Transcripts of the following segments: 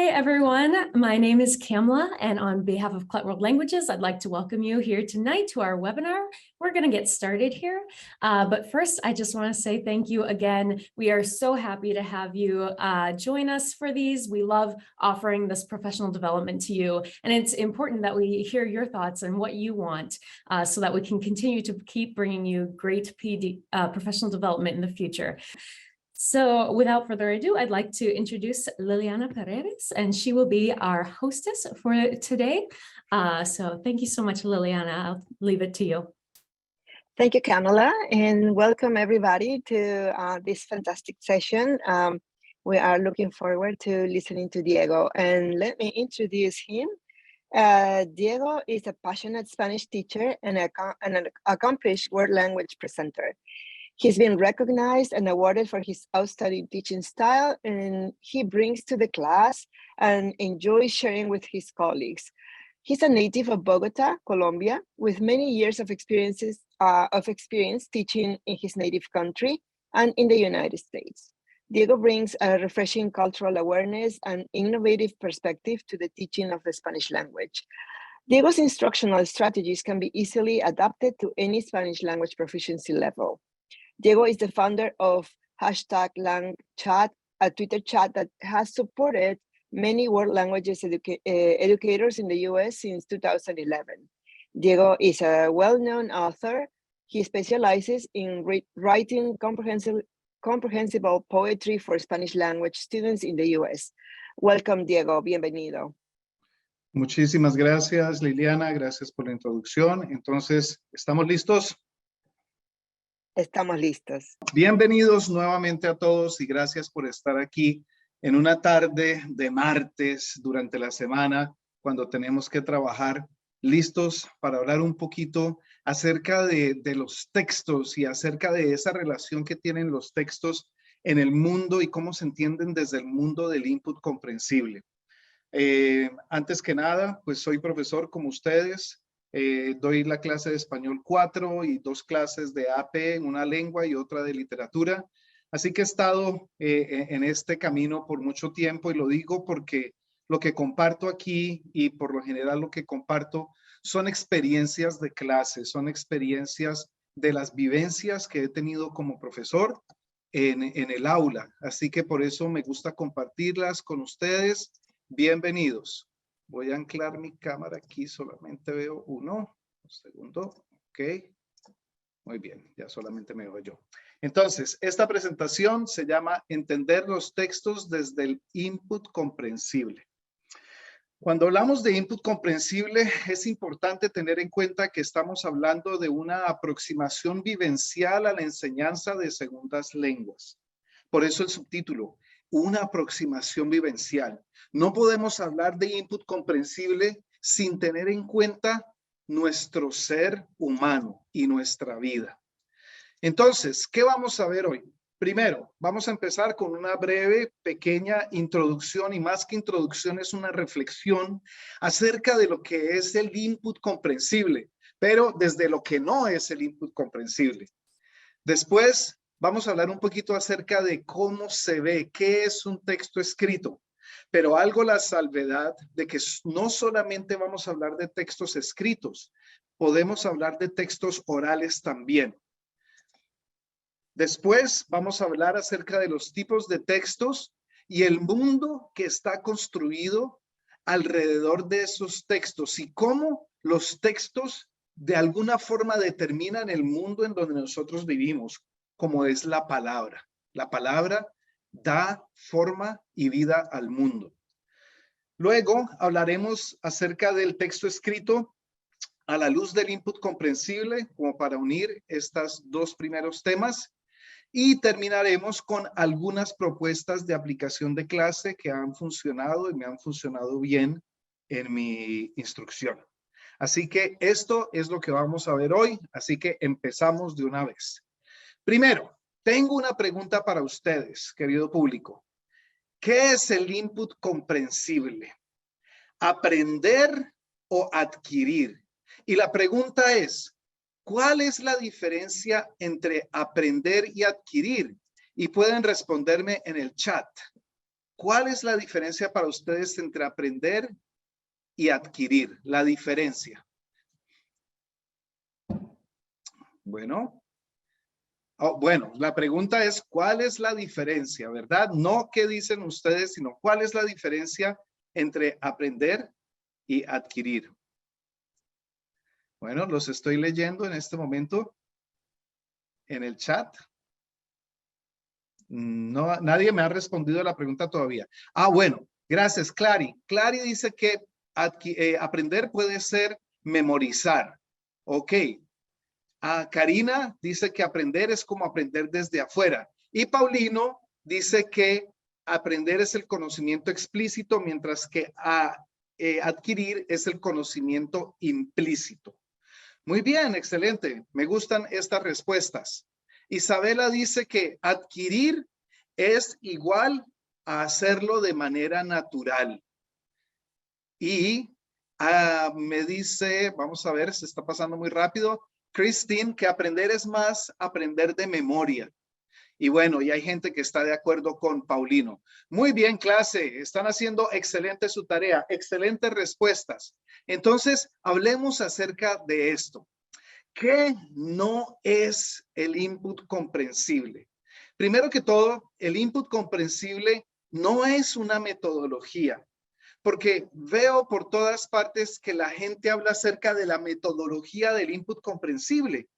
Hi, everyone. My name is Kamla, and on behalf of Clut World Languages, I'd like to welcome you here tonight to our webinar. We're going to get started here. But first, I just want to say thank you again. We are so happy to have you join us for these. We love offering this professional development to you, and it's important that we hear your thoughts and what you want so that we can continue to keep bringing you great professional development in the future. So without further ado, I'd like to introduce Liliana Paredes, and she will be our hostess for today. So thank you so much, Liliana. I'll leave it to you. Thank you, Kamala, and welcome everybody to this fantastic session. We are looking forward to listening to Diego, and let me introduce him. Diego is a passionate Spanish teacher and an accomplished world language presenter. He's been recognized and awarded for his outstanding teaching style, and he brings to the class and enjoys sharing with his colleagues. He's a native of Bogota, Colombia, with many years of experience teaching in his native country and in the United States. Diego brings a refreshing cultural awareness and innovative perspective to the teaching of the Spanish language. Diego's instructional strategies can be easily adapted to any Spanish language proficiency level. Diego is the founder of #LangChat, a Twitter chat that has supported many world languages educators in the US since 2011. Diego is a well-known author. He specializes in writing comprehensible poetry for Spanish language students in the US. Welcome, Diego. Bienvenido. Muchísimas gracias, Liliana. Gracias por la introducción. Entonces, ¿estamos listos? Estamos listos. Bienvenidos nuevamente a todos y gracias por estar aquí en una tarde de martes durante la semana cuando tenemos que trabajar, listos para hablar un poquito acerca de los textos y acerca de esa relación que tienen los textos en el mundo y cómo se entienden desde el mundo del input comprensible. Antes que nada, pues soy profesor como ustedes. Doy la clase de español 4 y 2 clases de AP, una lengua y otra de literatura. Así que he estado en este camino por mucho tiempo y lo digo porque lo que comparto aquí y por lo general lo que comparto son experiencias de clase, son experiencias de las vivencias que he tenido como profesor en el aula. Así que por eso me gusta compartirlas con ustedes. Bienvenidos. Voy a anclar mi cámara aquí, solamente veo uno. Un segundo, ok. Muy bien, ya solamente me veo yo. Entonces, esta presentación se llama Entender los textos desde el input comprensible. Cuando hablamos de input comprensible, es importante tener en cuenta que estamos hablando de una aproximación vivencial a la enseñanza de segundas lenguas. Por eso el subtítulo, una aproximación vivencial. No podemos hablar de input comprensible sin tener en cuenta nuestro ser humano y nuestra vida. Entonces, ¿qué vamos a ver hoy? Primero, vamos a empezar con una breve, pequeña introducción y más que introducción es una reflexión acerca de lo que es el input comprensible, pero desde lo que no es el input comprensible. Después, vamos a hablar un poquito acerca de cómo se ve, qué es un texto escrito, pero algo la salvedad de que no solamente vamos a hablar de textos escritos, podemos hablar de textos orales también. Después vamos a hablar acerca de los tipos de textos y el mundo que está construido alrededor de esos textos y cómo los textos de alguna forma determinan el mundo en donde nosotros vivimos, como es la palabra. La palabra da forma y vida al mundo. Luego hablaremos acerca del texto escrito a la luz del input comprensible, como para unir estos dos primeros temas. Y terminaremos con algunas propuestas de aplicación de clase que han funcionado y me han funcionado bien en mi instrucción. Así que esto es lo que vamos a ver hoy. Así que empezamos de una vez. Primero, tengo una pregunta para ustedes, querido público. ¿Qué es el input comprensible? ¿Aprender o adquirir? Y la pregunta es, ¿cuál es la diferencia entre aprender y adquirir? Y pueden responderme en el chat. ¿cuál es la diferencia para ustedes entre aprender y adquirir? La diferencia. Bueno. Bueno, la pregunta es, ¿cuál es la diferencia, verdad? No qué dicen ustedes, sino cuál es la diferencia entre aprender y adquirir. Bueno, los estoy leyendo en este momento en el chat. No, nadie me ha respondido a la pregunta todavía. Bueno, gracias, Clary. Clary dice que aprender puede ser memorizar. Ok. Karina dice que aprender es como aprender desde afuera. Y Paulino dice que aprender es el conocimiento explícito, mientras que adquirir es el conocimiento implícito. Muy bien, excelente. Me gustan estas respuestas. Isabela dice que adquirir es igual a hacerlo de manera natural. Y me dice, vamos a ver, se está pasando muy rápido, Christine, que aprender es más aprender de memoria. Y bueno, y hay gente que está de acuerdo con Paulino. Muy bien, clase, están haciendo excelente su tarea, excelentes respuestas. Entonces, hablemos acerca de esto. ¿Qué no es el input comprensible? Primero que todo, el input comprensible no es una metodología, porque veo por todas partes que la gente habla acerca de la metodología del input comprensible.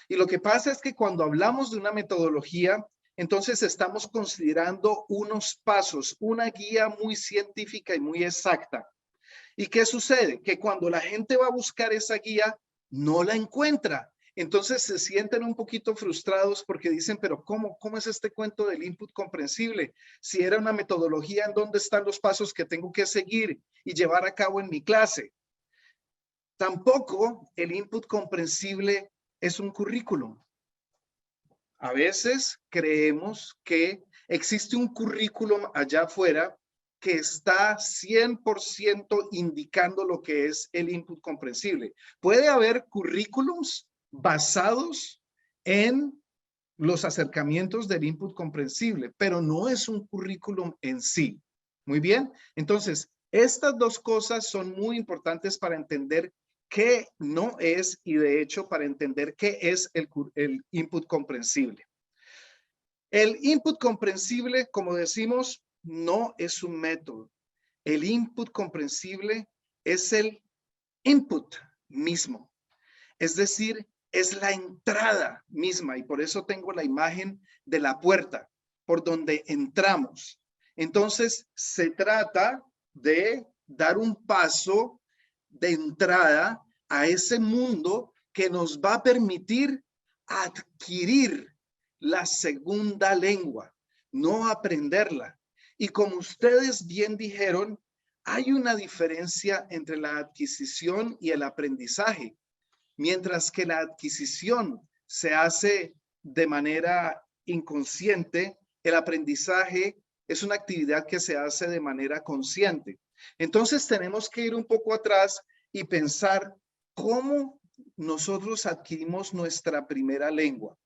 Y lo que pasa es que cuando hablamos de una metodología, entonces estamos considerando unos pasos, una guía muy científica y muy exacta. ¿Y qué sucede? Que cuando la gente va a buscar esa guía, no la encuentra. Entonces se sienten un poquito frustrados porque dicen, pero ¿cómo es este cuento del input comprensible? Si era una metodología, ¿en dónde están los pasos que tengo que seguir y llevar a cabo en mi clase? Tampoco el input comprensible es un currículum. A veces creemos que existe un currículum allá afuera que está 100% indicando lo que es el input comprensible. Puede haber currículums basados en los acercamientos del input comprensible, pero no es un currículum en sí. Muy bien, entonces estas dos cosas son muy importantes para entender qué no es y de hecho para entender qué es el input comprensible. El input comprensible, como decimos, no es un método. El input comprensible es el input mismo. Es decir, es la entrada misma y por eso tengo la imagen de la puerta por donde entramos. Entonces, se trata de dar un paso de entrada a ese mundo que nos va a permitir adquirir la segunda lengua, no aprenderla. Y como ustedes bien dijeron, hay una diferencia entre la adquisición y el aprendizaje. Mientras que la adquisición se hace de manera inconsciente, el aprendizaje es una actividad que se hace de manera consciente. Entonces tenemos que ir un poco atrás y pensar cómo nosotros adquirimos nuestra primera lengua.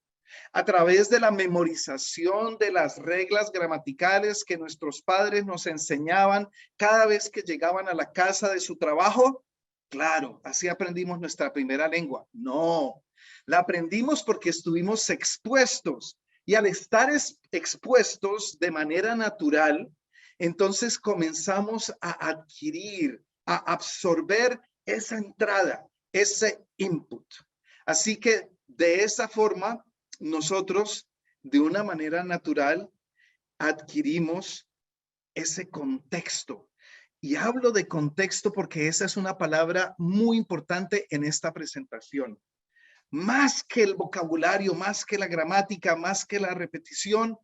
A través de la memorización de las reglas gramaticales que nuestros padres nos enseñaban cada vez que llegaban a la casa de su trabajo. Claro, así aprendimos nuestra primera lengua. No, la aprendimos porque estuvimos expuestos y al estar expuestos de manera natural, entonces comenzamos a adquirir, a absorber esa entrada, ese input. Así que de esa forma, nosotros de una manera natural adquirimos ese contexto. Y hablo de contexto porque esa es una palabra muy importante en esta presentación. Más que el vocabulario, más que la gramática, más que la repetición,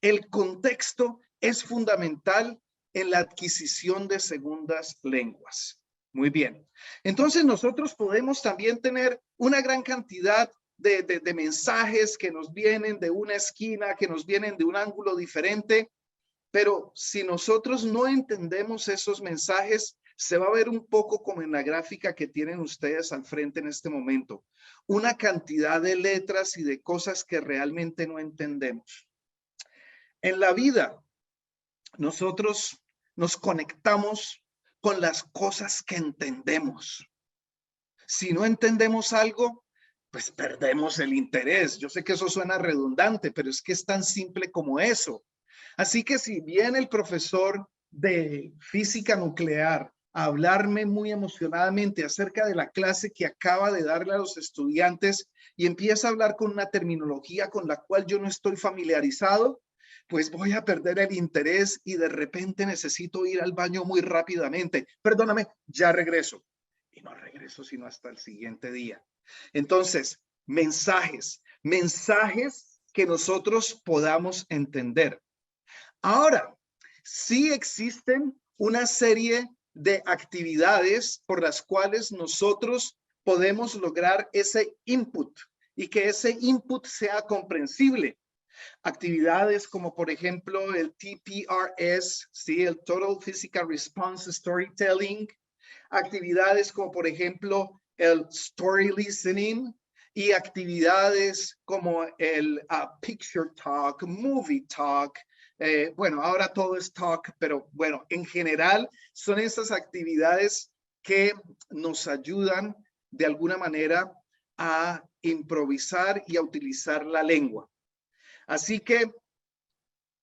el contexto es fundamental en la adquisición de segundas lenguas. Muy bien. Entonces nosotros podemos también tener una gran cantidad de mensajes que nos vienen de una esquina, que nos vienen de un ángulo diferente, pero si nosotros no entendemos esos mensajes, se va a ver un poco como en la gráfica que tienen ustedes al frente en este momento. Una cantidad de letras y de cosas que realmente no entendemos. En la vida, nosotros nos conectamos con las cosas que entendemos. Si no entendemos algo, pues perdemos el interés. Yo sé que eso suena redundante, pero es que es tan simple como eso. Así que si viene el profesor de física nuclear a hablarme muy emocionadamente acerca de la clase que acaba de darle a los estudiantes y empieza a hablar con una terminología con la cual yo no estoy familiarizado, pues voy a perder el interés y de repente necesito ir al baño muy rápidamente. Perdóname, ya regreso. Y no regreso sino hasta el siguiente día. Entonces, mensajes que nosotros podamos entender. Ahora, sí existen una serie de actividades por las cuales nosotros podemos lograr ese input y que ese input sea comprensible. Actividades como por ejemplo el TPRS, ¿sí? El Total Physical Response Storytelling. Actividades como por ejemplo el Story Listening y actividades como el Picture Talk, Movie Talk. Bueno, ahora todo es talk, pero bueno, en general son esas actividades que nos ayudan de alguna manera a improvisar y a utilizar la lengua. Así que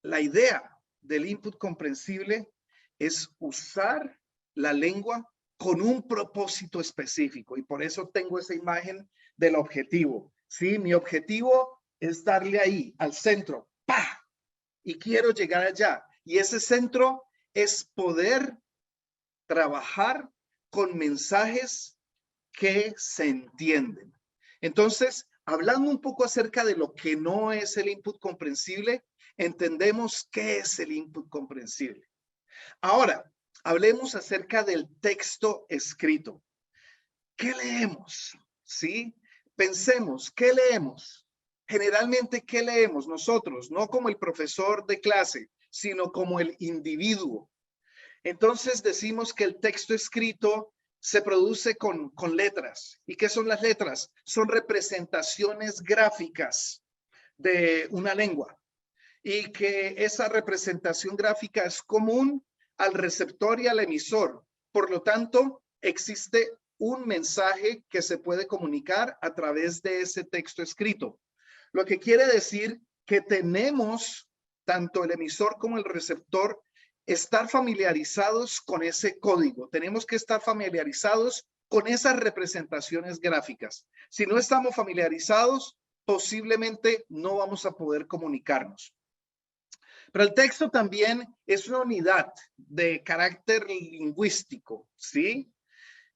la idea del input comprensible es usar la lengua con un propósito específico y por eso tengo esa imagen del objetivo. Sí, mi objetivo es darle ahí al centro, ¡pah! Y quiero llegar allá. Y ese centro es poder trabajar con mensajes que se entienden. Entonces, hablando un poco acerca de lo que no es el input comprensible, entendemos qué es el input comprensible. Ahora, hablemos acerca del texto escrito. ¿Qué leemos? ¿Sí? Pensemos, ¿qué leemos? Generalmente, ¿qué leemos nosotros? No como el profesor de clase, sino como el individuo. Entonces decimos que el texto escrito se produce con letras. ¿Y qué son las letras? Son representaciones gráficas de una lengua y que esa representación gráfica es común al receptor y al emisor. Por lo tanto, existe un mensaje que se puede comunicar a través de ese texto escrito. Lo que quiere decir que tenemos, tanto el emisor como el receptor, estar familiarizados con ese código. Tenemos que estar familiarizados con esas representaciones gráficas. Si no estamos familiarizados, posiblemente no vamos a poder comunicarnos. Pero el texto también es una unidad de carácter lingüístico, ¿sí?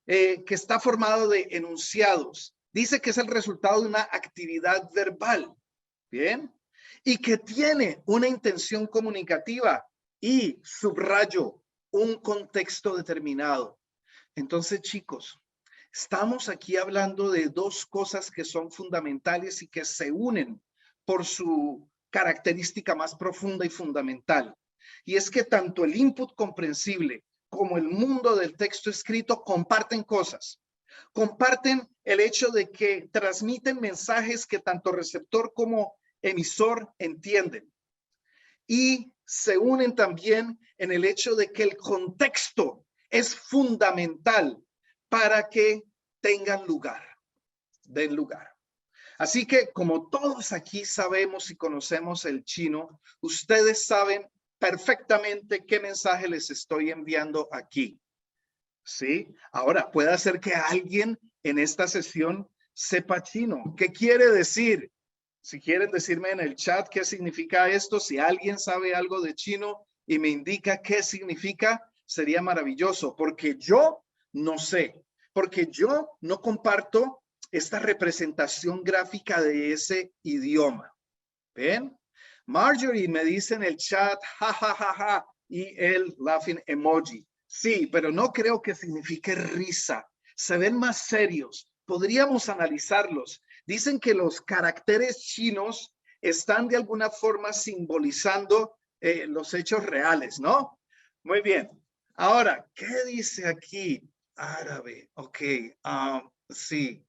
Que está formado de enunciados. Dice que es el resultado de una actividad verbal, ¿bien? Y que tiene una intención comunicativa y, subrayo, un contexto determinado. Entonces, chicos, estamos aquí hablando de dos cosas que son fundamentales y que se unen por su característica más profunda y fundamental. Y es que tanto el input comprensible como el mundo del texto escrito comparten cosas. Comparten el hecho de que transmiten mensajes que tanto receptor como emisor entienden. Y se unen también en el hecho de que el contexto es fundamental para que tengan lugar, den lugar. Así que como todos aquí sabemos y conocemos el chino, ustedes saben perfectamente qué mensaje les estoy enviando aquí. ¿Sí? Ahora, puede ser que alguien en esta sesión sepa chino. ¿Qué quiere decir? Si quieren decirme en el chat qué significa esto, si alguien sabe algo de chino y me indica qué significa, sería maravilloso, porque yo no sé, porque yo no comparto esta representación gráfica de ese idioma. ¿Ven? Marjorie me dice en el chat, ja, ja, ja, ja, y el laughing emoji. Sí, pero no creo que signifique risa. Se ven más serios. Podríamos analizarlos. Dicen que los caracteres chinos están de alguna forma simbolizando los hechos reales, ¿no? Muy bien. Ahora, ¿qué dice aquí? Árabe. Ok. Sí.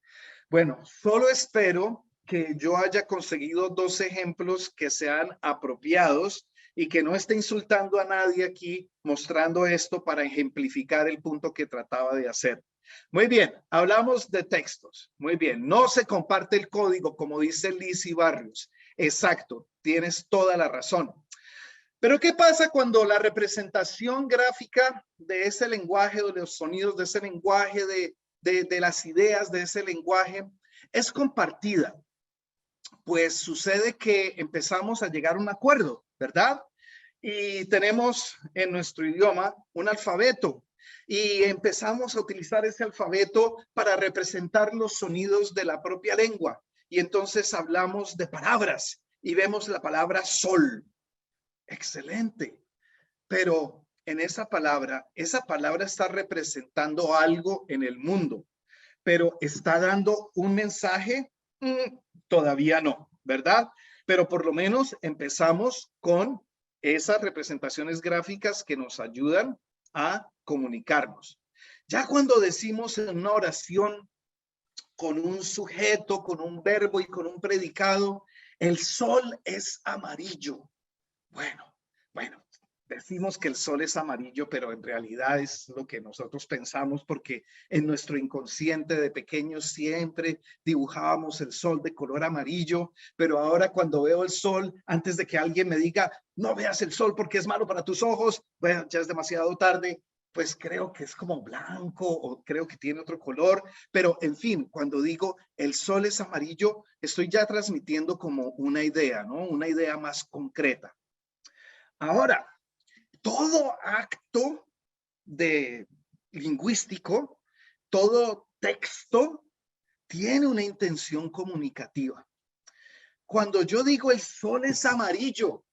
Bueno, solo espero que yo haya conseguido 2 ejemplos que sean apropiados y que no esté insultando a nadie aquí mostrando esto para ejemplificar el punto que trataba de hacer. Muy bien, hablamos de textos. Muy bien, no se comparte el código como dice Lizzy Barrios. Exacto, tienes toda la razón. Pero ¿qué pasa cuando la representación gráfica de ese lenguaje, de los sonidos, de ese lenguaje, de las ideas de ese lenguaje es compartida? Pues sucede que empezamos a llegar a un acuerdo, ¿verdad? Y tenemos en nuestro idioma un alfabeto y empezamos a utilizar ese alfabeto para representar los sonidos de la propia lengua. Y entonces hablamos de palabras y vemos la palabra sol. Excelente. Pero en esa palabra está representando algo en el mundo, pero ¿está dando un mensaje? Todavía no, ¿verdad? Pero por lo menos empezamos con esas representaciones gráficas que nos ayudan a comunicarnos. Ya cuando decimos en una oración con un sujeto, con un verbo y con un predicado, el sol es amarillo. Bueno, decimos que el sol es amarillo, pero en realidad es lo que nosotros pensamos porque en nuestro inconsciente de pequeños siempre dibujábamos el sol de color amarillo, pero ahora cuando veo el sol, antes de que alguien me diga, no veas el sol porque es malo para tus ojos, bueno, ya es demasiado tarde, pues creo que es como blanco o creo que tiene otro color, pero en fin, cuando digo el sol es amarillo, estoy ya transmitiendo como una idea, ¿no? Una idea más concreta. Ahora, todo acto de lingüístico, todo texto tiene una intención comunicativa. Cuando yo digo el sol es amarillo,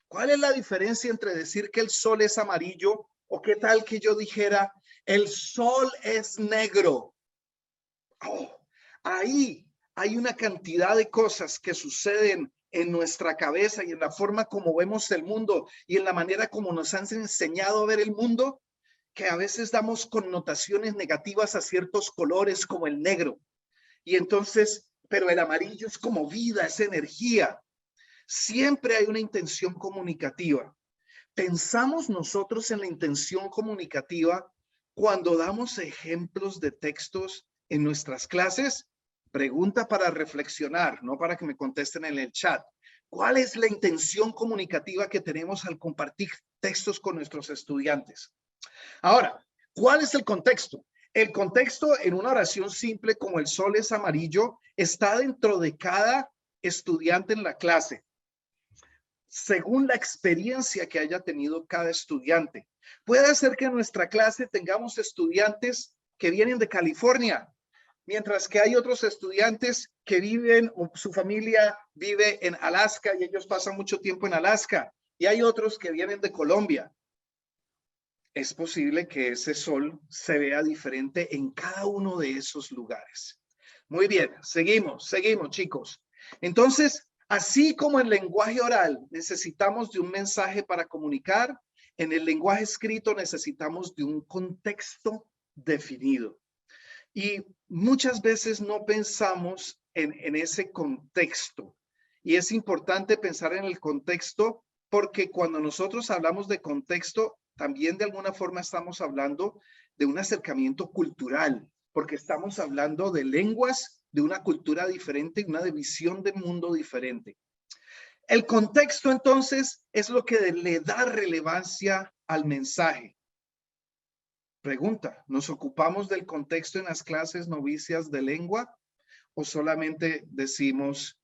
¿cuál es la diferencia entre decir que el sol es amarillo o qué tal que yo dijera el sol es negro? Oh, ahí hay una cantidad de cosas que suceden en nuestra cabeza y en la forma como vemos el mundo y en la manera como nos han enseñado a ver el mundo, que a veces damos connotaciones negativas a ciertos colores como el negro. Y entonces, pero el amarillo es como vida, es energía. Siempre hay una intención comunicativa. Pensamos nosotros en la intención comunicativa cuando damos ejemplos de textos en nuestras clases. Pregunta para reflexionar, no para que me contesten en el chat. ¿Cuál es la intención comunicativa que tenemos al compartir textos con nuestros estudiantes? Ahora, ¿cuál es el contexto? El contexto en una oración simple como el sol es amarillo está dentro de cada estudiante en la clase, según la experiencia que haya tenido cada estudiante. Puede ser que en nuestra clase tengamos estudiantes que vienen de California, mientras que hay otros estudiantes que viven, o su familia vive en Alaska y ellos pasan mucho tiempo en Alaska, y hay otros que vienen de Colombia. Es posible que ese sol se vea diferente en cada uno de esos lugares. Muy bien, seguimos, chicos. Entonces, así como en lenguaje oral necesitamos de un mensaje para comunicar, en el lenguaje escrito necesitamos de un contexto definido. Y muchas veces no pensamos en ese contexto. Y es importante pensar en el contexto porque cuando nosotros hablamos de contexto, también de alguna forma estamos hablando de un acercamiento cultural, porque estamos hablando de lenguas, de una cultura diferente, una visión del mundo diferente. El contexto entonces es lo que le da relevancia al mensaje. Pregunta, ¿nos ocupamos del contexto en las clases novicias de lengua o solamente decimos,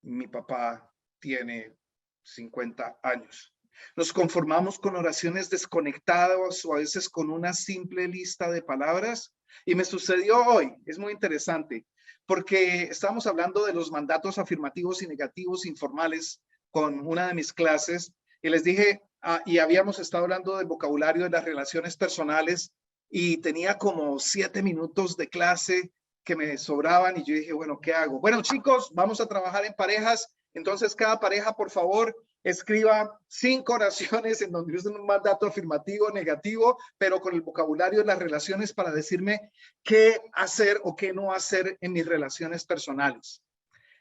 mi papá tiene 50 años? ¿Nos conformamos con oraciones desconectadas o a veces con una simple lista de palabras? Y me sucedió hoy, es muy interesante, porque estamos hablando de los mandatos afirmativos y negativos informales con una de mis clases y les dije, y habíamos estado hablando del vocabulario de las relaciones personales y tenía como 7 minutos de clase que me sobraban y yo dije, bueno, ¿qué hago? Bueno, chicos, vamos a trabajar en parejas. Entonces, cada pareja, por favor, escriba 5 oraciones en donde usen un mandato afirmativo, negativo, pero con el vocabulario de las relaciones para decirme qué hacer o qué no hacer en mis relaciones personales.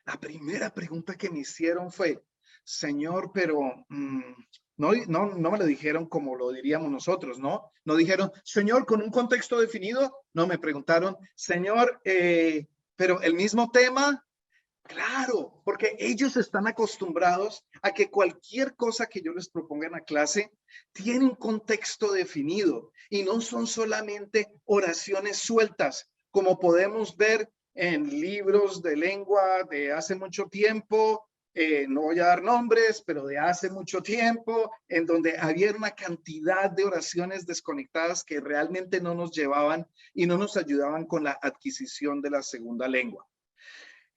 La primera pregunta que me hicieron fue, Señor, pero no me lo dijeron como lo diríamos nosotros, ¿no? No dijeron, Señor, con un contexto definido. No, me preguntaron, Señor, pero el mismo tema. Claro, porque ellos están acostumbrados a que cualquier cosa que yo les proponga en la clase tiene un contexto definido y no son solamente oraciones sueltas, como podemos ver en libros de lengua de hace mucho tiempo, no voy a dar nombres, pero de hace mucho tiempo, en donde había una cantidad de oraciones desconectadas que realmente no nos llevaban y no nos ayudaban con la adquisición de la segunda lengua.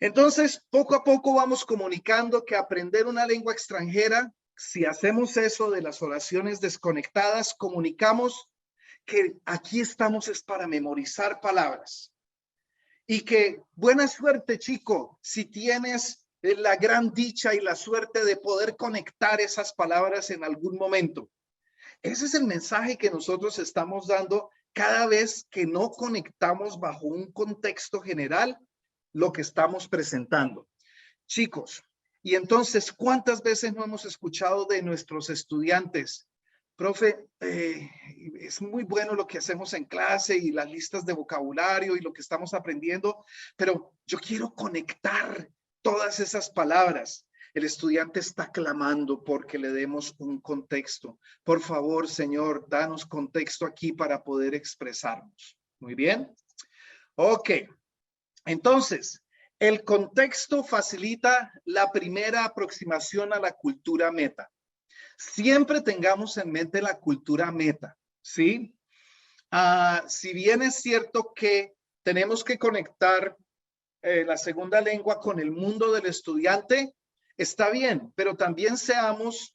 Entonces, poco a poco vamos comunicando que aprender una lengua extranjera, si hacemos eso de las oraciones desconectadas, comunicamos que aquí estamos es para memorizar palabras. Y que buena suerte, chico, si tienes la gran dicha y la suerte de poder conectar esas palabras en algún momento. Ese es el mensaje que nosotros estamos dando cada vez que no conectamos bajo un contexto general lo que estamos presentando. Chicos, y entonces, ¿cuántas veces no hemos escuchado de nuestros estudiantes? Profe, es muy bueno lo que hacemos en clase y las listas de vocabulario y lo que estamos aprendiendo, pero yo quiero conectar todas esas palabras. El estudiante está clamando porque le demos un contexto. Por favor, Señor, danos contexto aquí para poder expresarnos. Muy bien. Ok. Entonces, el contexto facilita la primera aproximación a la cultura meta. Siempre tengamos en mente la cultura meta, ¿sí? Si bien es cierto que tenemos que conectar la segunda lengua con el mundo del estudiante, está bien, pero también seamos,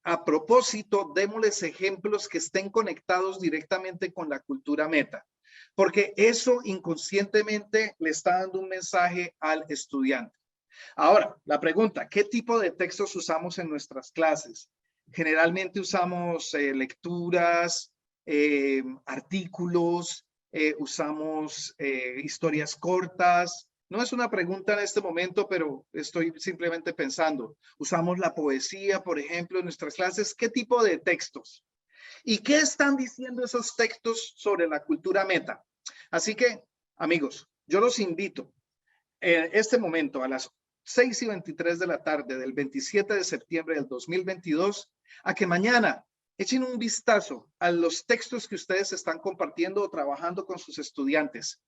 a propósito, démosles ejemplos que estén conectados directamente con la cultura meta, porque eso inconscientemente le está dando un mensaje al estudiante. Ahora, la pregunta, ¿qué tipo de textos usamos en nuestras clases? Generalmente usamos lecturas, artículos, usamos historias cortas. No es una pregunta en este momento, pero estoy simplemente pensando. Usamos la poesía, por ejemplo, en nuestras clases. ¿Qué tipo de textos? ¿Y qué están diciendo esos textos sobre la cultura meta? Así que, amigos, yo los invito en este momento a las 6:23 de la tarde del 27 de septiembre del 2022 a que mañana echen un vistazo a los textos que ustedes están compartiendo o trabajando con sus estudiantes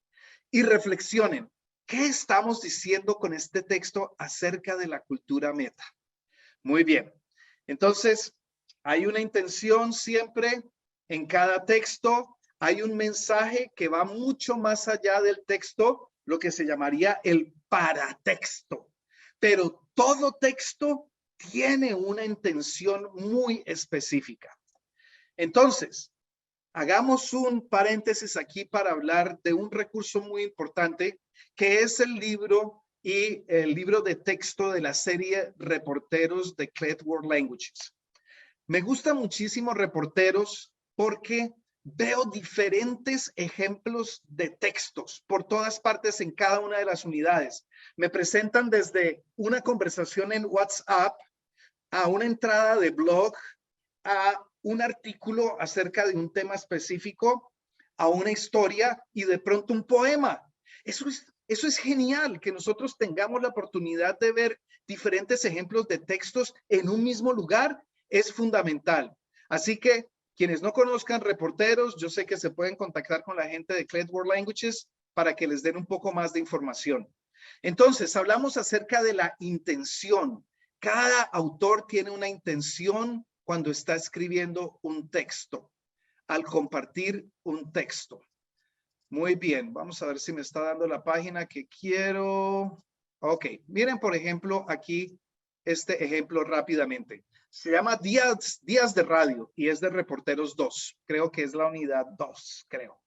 y reflexionen. ¿Qué estamos diciendo con este texto acerca de la cultura meta? Muy bien. Entonces, hay una intención siempre en cada texto. Hay un mensaje que va mucho más allá del texto, lo que se llamaría el paratexto. Pero todo texto tiene una intención muy específica. Entonces, hagamos un paréntesis aquí para hablar de un recurso muy importante que es el libro de texto de la serie Reporteros de Clet World Languages. Me gusta muchísimo Reporteros porque veo diferentes ejemplos de textos por todas partes en cada una de las unidades. Me presentan desde una conversación en WhatsApp a una entrada de blog, a un artículo acerca de un tema específico, a una historia y de pronto un poema. Eso es genial, que nosotros tengamos la oportunidad de ver diferentes ejemplos de textos en un mismo lugar, es fundamental. Así que quienes no conozcan Reporteros, yo sé que se pueden contactar con la gente de Clet World Languages para que les den un poco más de información. Entonces, hablamos acerca de la intención. Cada autor tiene una intención cuando está escribiendo un texto, al compartir un texto. Muy bien, vamos a ver si me está dando la página que quiero. Ok, miren por ejemplo aquí este ejemplo rápidamente. Se llama Días de Radio y es de Reporteros 2. Creo que es la unidad 2, creo.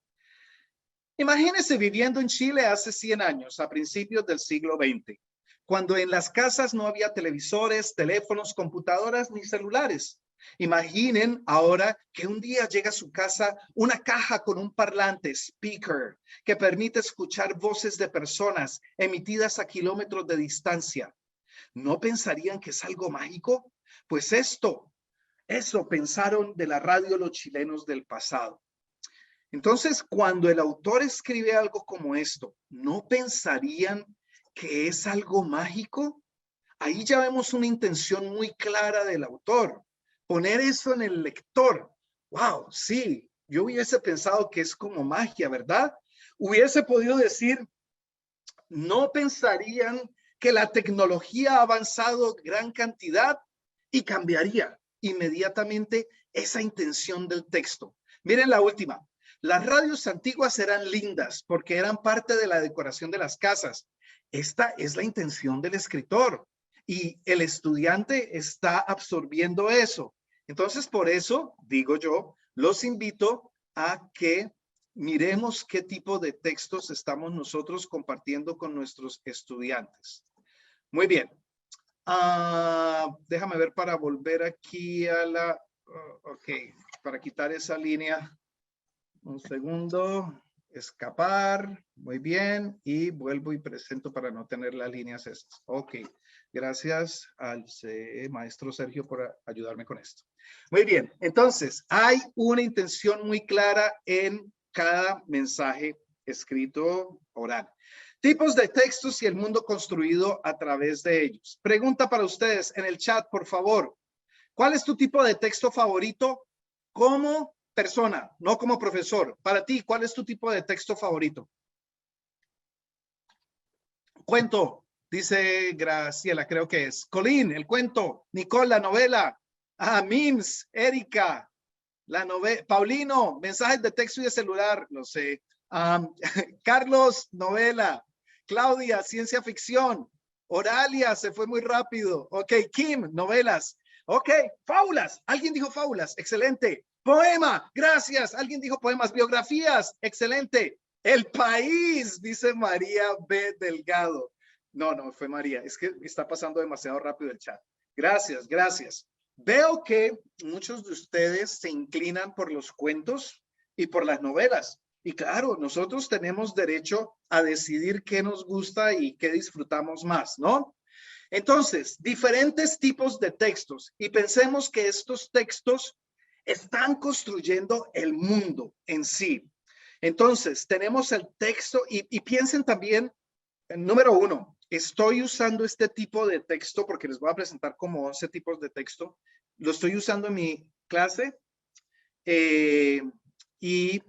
Imagínense viviendo en Chile hace 100 años, a principios del siglo XX. cuando en las casas no había televisores, teléfonos, computadoras ni celulares. Imaginen ahora que un día llega a su casa una caja con un parlante, speaker, que permite escuchar voces de personas emitidas a kilómetros de distancia. ¿No pensarían que es algo mágico? Pues eso pensaron de la radio los chilenos del pasado. Entonces, cuando el autor escribe algo como esto, ¿no pensarían que es algo mágico? Ahí ya vemos una intención muy clara del autor. Poner eso en el lector. Wow, sí, yo hubiese pensado que es como magia, ¿verdad? Hubiese podido decir, no pensarían que la tecnología ha avanzado gran cantidad y cambiaría inmediatamente esa intención del texto. Miren la última. Las radios antiguas eran lindas porque eran parte de la decoración de las casas. Esta es la intención del escritor y el estudiante está absorbiendo eso. Entonces, por eso, digo yo, los invito a que miremos qué tipo de textos estamos nosotros compartiendo con nuestros estudiantes. Muy bien. Déjame ver para volver aquí a la... ok, para quitar esa línea. Un segundo. Escapar. Muy bien. Y vuelvo y presento para no tener las líneas estas. Ok. Gracias al maestro Sergio por ayudarme con esto. Muy bien. Entonces, hay una intención muy clara en cada mensaje escrito oral. Tipos de textos y el mundo construido a través de ellos. Pregunta para ustedes en el chat, por favor. ¿Cuál es tu tipo de texto favorito como persona, no como profesor? Para ti, ¿cuál es tu tipo de texto favorito? Cuento, dice Graciela, creo que es. Colín, el cuento. Nicole, la novela. Mims, Erika, la novela. Paulino, mensajes de texto y de celular, lo sé. Carlos, novela. Claudia, ciencia ficción. Oralia, se fue muy rápido. Ok, Kim, novelas. Ok, fábulas. Alguien dijo fábulas. Excelente. Poema, gracias. Alguien dijo poemas. Biografías, excelente. El País, dice María B. Delgado. No fue María. Es que está pasando demasiado rápido el chat. Gracias, gracias. Veo que muchos de ustedes se inclinan por los cuentos y por las novelas. Y claro, nosotros tenemos derecho a decidir qué nos gusta y qué disfrutamos más, ¿no? Entonces, diferentes tipos de textos. Y pensemos que estos textos están construyendo el mundo en sí. Entonces, tenemos el texto y piensen también, número uno, estoy usando este tipo de texto porque les voy a presentar como 11 tipos de texto. Lo estoy usando en mi clase y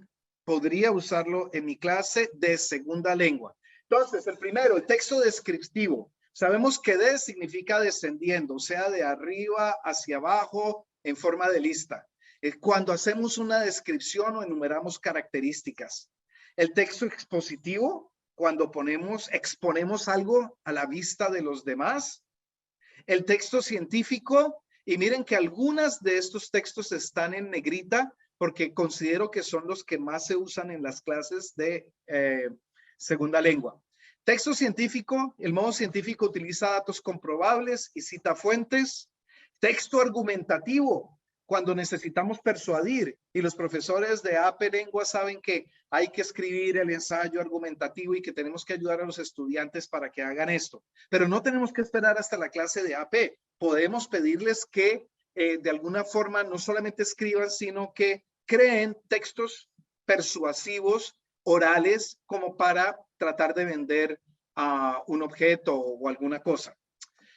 podría usarlo en mi clase de segunda lengua. Entonces, el primero, el texto descriptivo. Sabemos que de significa descendiendo, o sea, de arriba hacia abajo en forma de lista. Cuando hacemos una descripción o enumeramos características. El texto expositivo, cuando exponemos algo a la vista de los demás. El texto científico, y miren que algunas de estos textos están en negrita porque considero que son los que más se usan en las clases de segunda lengua. Texto científico, el modo científico utiliza datos comprobables y cita fuentes. Texto argumentativo, cuando necesitamos persuadir, y los profesores de AP Lengua saben que hay que escribir el ensayo argumentativo y que tenemos que ayudar a los estudiantes para que hagan esto. Pero no tenemos que esperar hasta la clase de AP. Podemos pedirles que de alguna forma no solamente escriban, sino que creen textos persuasivos, orales, como para tratar de vender un objeto o alguna cosa.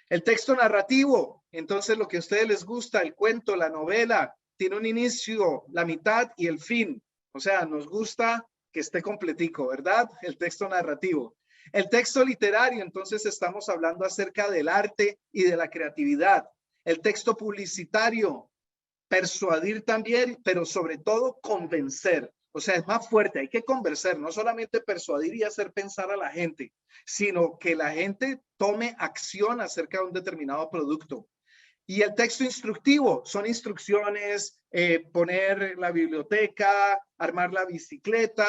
El texto narrativo, entonces lo que a ustedes les gusta, el cuento, la novela, tiene un inicio, la mitad y el fin. O sea, nos gusta que esté completico, ¿verdad? El texto narrativo. El texto literario, entonces estamos hablando acerca del arte y de la creatividad. El texto publicitario, persuadir también, pero sobre todo convencer. O sea, es más fuerte, hay que convencer, no solamente persuadir y hacer pensar a la gente, sino que la gente tome acción acerca de un determinado producto. Y el texto instructivo son instrucciones, poner la biblioteca, armar la bicicleta,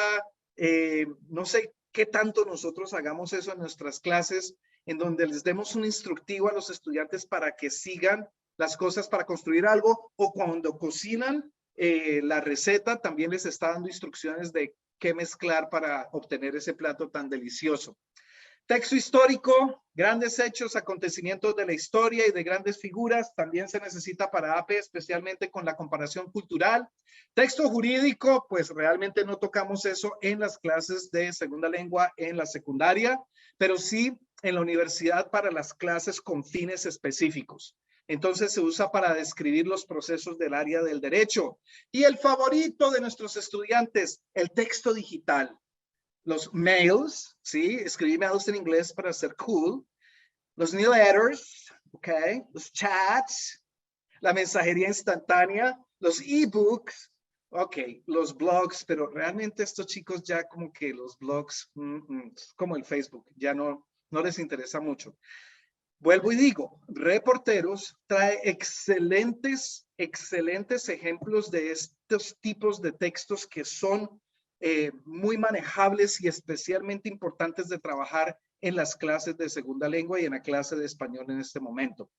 no sé qué tanto nosotros hagamos eso en nuestras clases en donde les demos un instructivo a los estudiantes para que sigan las cosas para construir algo, o cuando cocinan la receta, también les está dando instrucciones de qué mezclar para obtener ese plato tan delicioso. Texto histórico, grandes hechos, acontecimientos de la historia y de grandes figuras, también se necesita para AP, especialmente con la comparación cultural. Texto jurídico, pues realmente no tocamos eso en las clases de segunda lengua en la secundaria, pero sí en la universidad para las clases con fines específicos. Entonces se usa para describir los procesos del área del derecho. Y el favorito de nuestros estudiantes, el texto digital. Los mails, ¿sí? Escribí mails en inglés para ser cool. Los newsletters, ¿ok? Los chats, la mensajería instantánea, los ebooks, ok, los blogs, pero realmente estos chicos ya como que los blogs, como el Facebook, ya no les interesa mucho. Vuelvo y digo, Reporteros trae excelentes ejemplos de estos tipos de textos que son muy manejables y especialmente importantes de trabajar en las clases de segunda lengua y en la clase de español en este momento.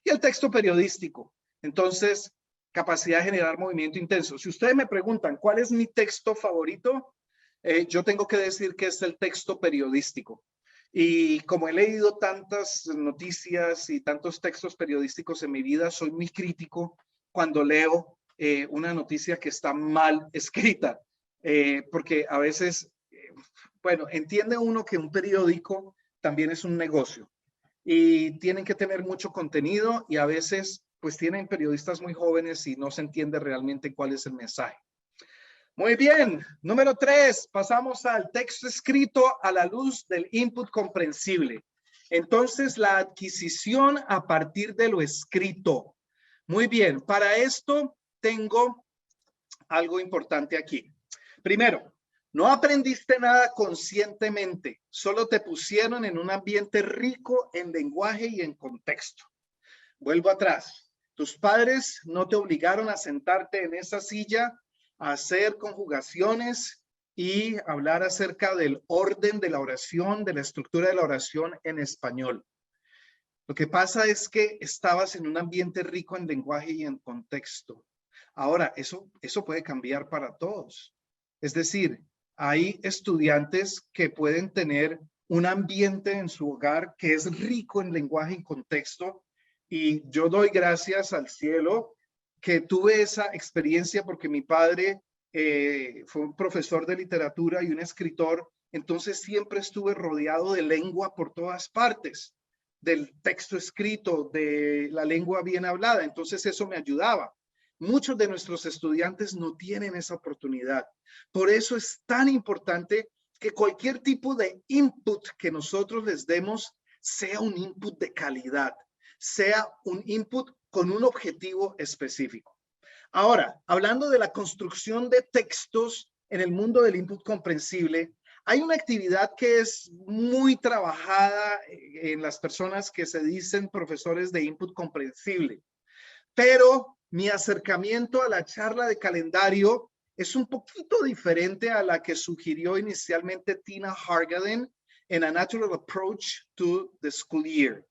Y el texto periodístico. Entonces, capacidad de generar movimiento intenso. Si ustedes me preguntan cuál es mi texto favorito, yo tengo que decir que es el texto periodístico. Y como he leído tantas noticias y tantos textos periodísticos en mi vida, soy muy crítico cuando leo una noticia que está mal escrita, porque a veces, bueno, entiende uno que un periódico también es un negocio y tienen que tener mucho contenido y a veces pues tienen periodistas muy jóvenes y no se entiende realmente cuál es el mensaje. Muy bien, número 3, pasamos al texto escrito a la luz del input comprensible. Entonces, la adquisición a partir de lo escrito. Muy bien, para esto tengo algo importante aquí. Primero, no aprendiste nada conscientemente, solo te pusieron en un ambiente rico en lenguaje y en contexto. Vuelvo atrás, tus padres no te obligaron a sentarte en esa silla a hacer conjugaciones y hablar acerca del orden de la oración, de la estructura de la oración en español. Lo que pasa es que estabas en un ambiente rico en lenguaje y en contexto. Ahora, eso puede cambiar para todos. Es decir, hay estudiantes que pueden tener un ambiente en su hogar que es rico en lenguaje y contexto, y yo doy gracias al cielo que tuve esa experiencia porque mi padre fue un profesor de literatura y un escritor, entonces siempre estuve rodeado de lengua por todas partes, del texto escrito, de la lengua bien hablada, entonces eso me ayudaba. Muchos de nuestros estudiantes no tienen esa oportunidad. Por eso es tan importante que cualquier tipo de input que nosotros les demos sea un input de calidad, sea un input con un objetivo específico. Ahora, hablando de la construcción de textos en el mundo del input comprensible, hay una actividad que es muy trabajada en las personas que se dicen profesores de input comprensible, pero mi acercamiento a la charla de calendario es un poquito diferente a la que sugirió inicialmente Tina Hargaden en A Natural Approach to the School Year.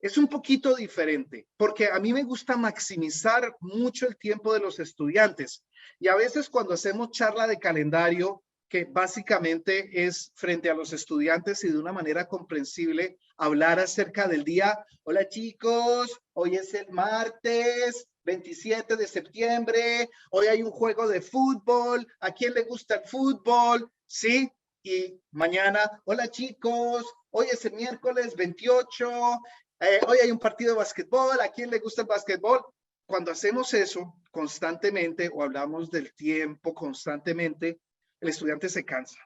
Es un poquito diferente porque a mí me gusta maximizar mucho el tiempo de los estudiantes y a veces cuando hacemos charla de calendario, que básicamente es frente a los estudiantes y de una manera comprensible hablar acerca del día. Hola chicos, hoy es el martes 27 de septiembre, hoy hay un juego de fútbol, ¿a quién le gusta el fútbol? ¿Sí? Y mañana, hola chicos, hoy es el miércoles 28, hoy hay un partido de básquetbol, ¿a quién le gusta el básquetbol? Cuando hacemos eso constantemente o hablamos del tiempo constantemente, el estudiante se cansa.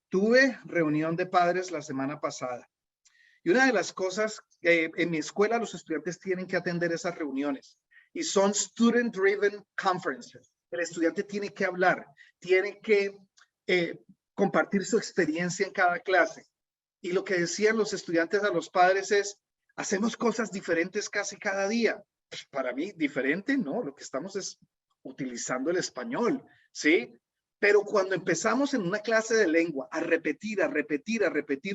Tuve reunión de padres la semana pasada y una de las cosas, en mi escuela los estudiantes tienen que atender esas reuniones y son student driven conferences. El estudiante tiene que hablar, tiene que compartir su experiencia en cada clase. Y lo que decían los estudiantes a los padres es, hacemos cosas diferentes casi cada día. Pues para mí, diferente, no, lo que estamos es utilizando el español, ¿sí? Pero cuando empezamos en una clase de lengua a repetir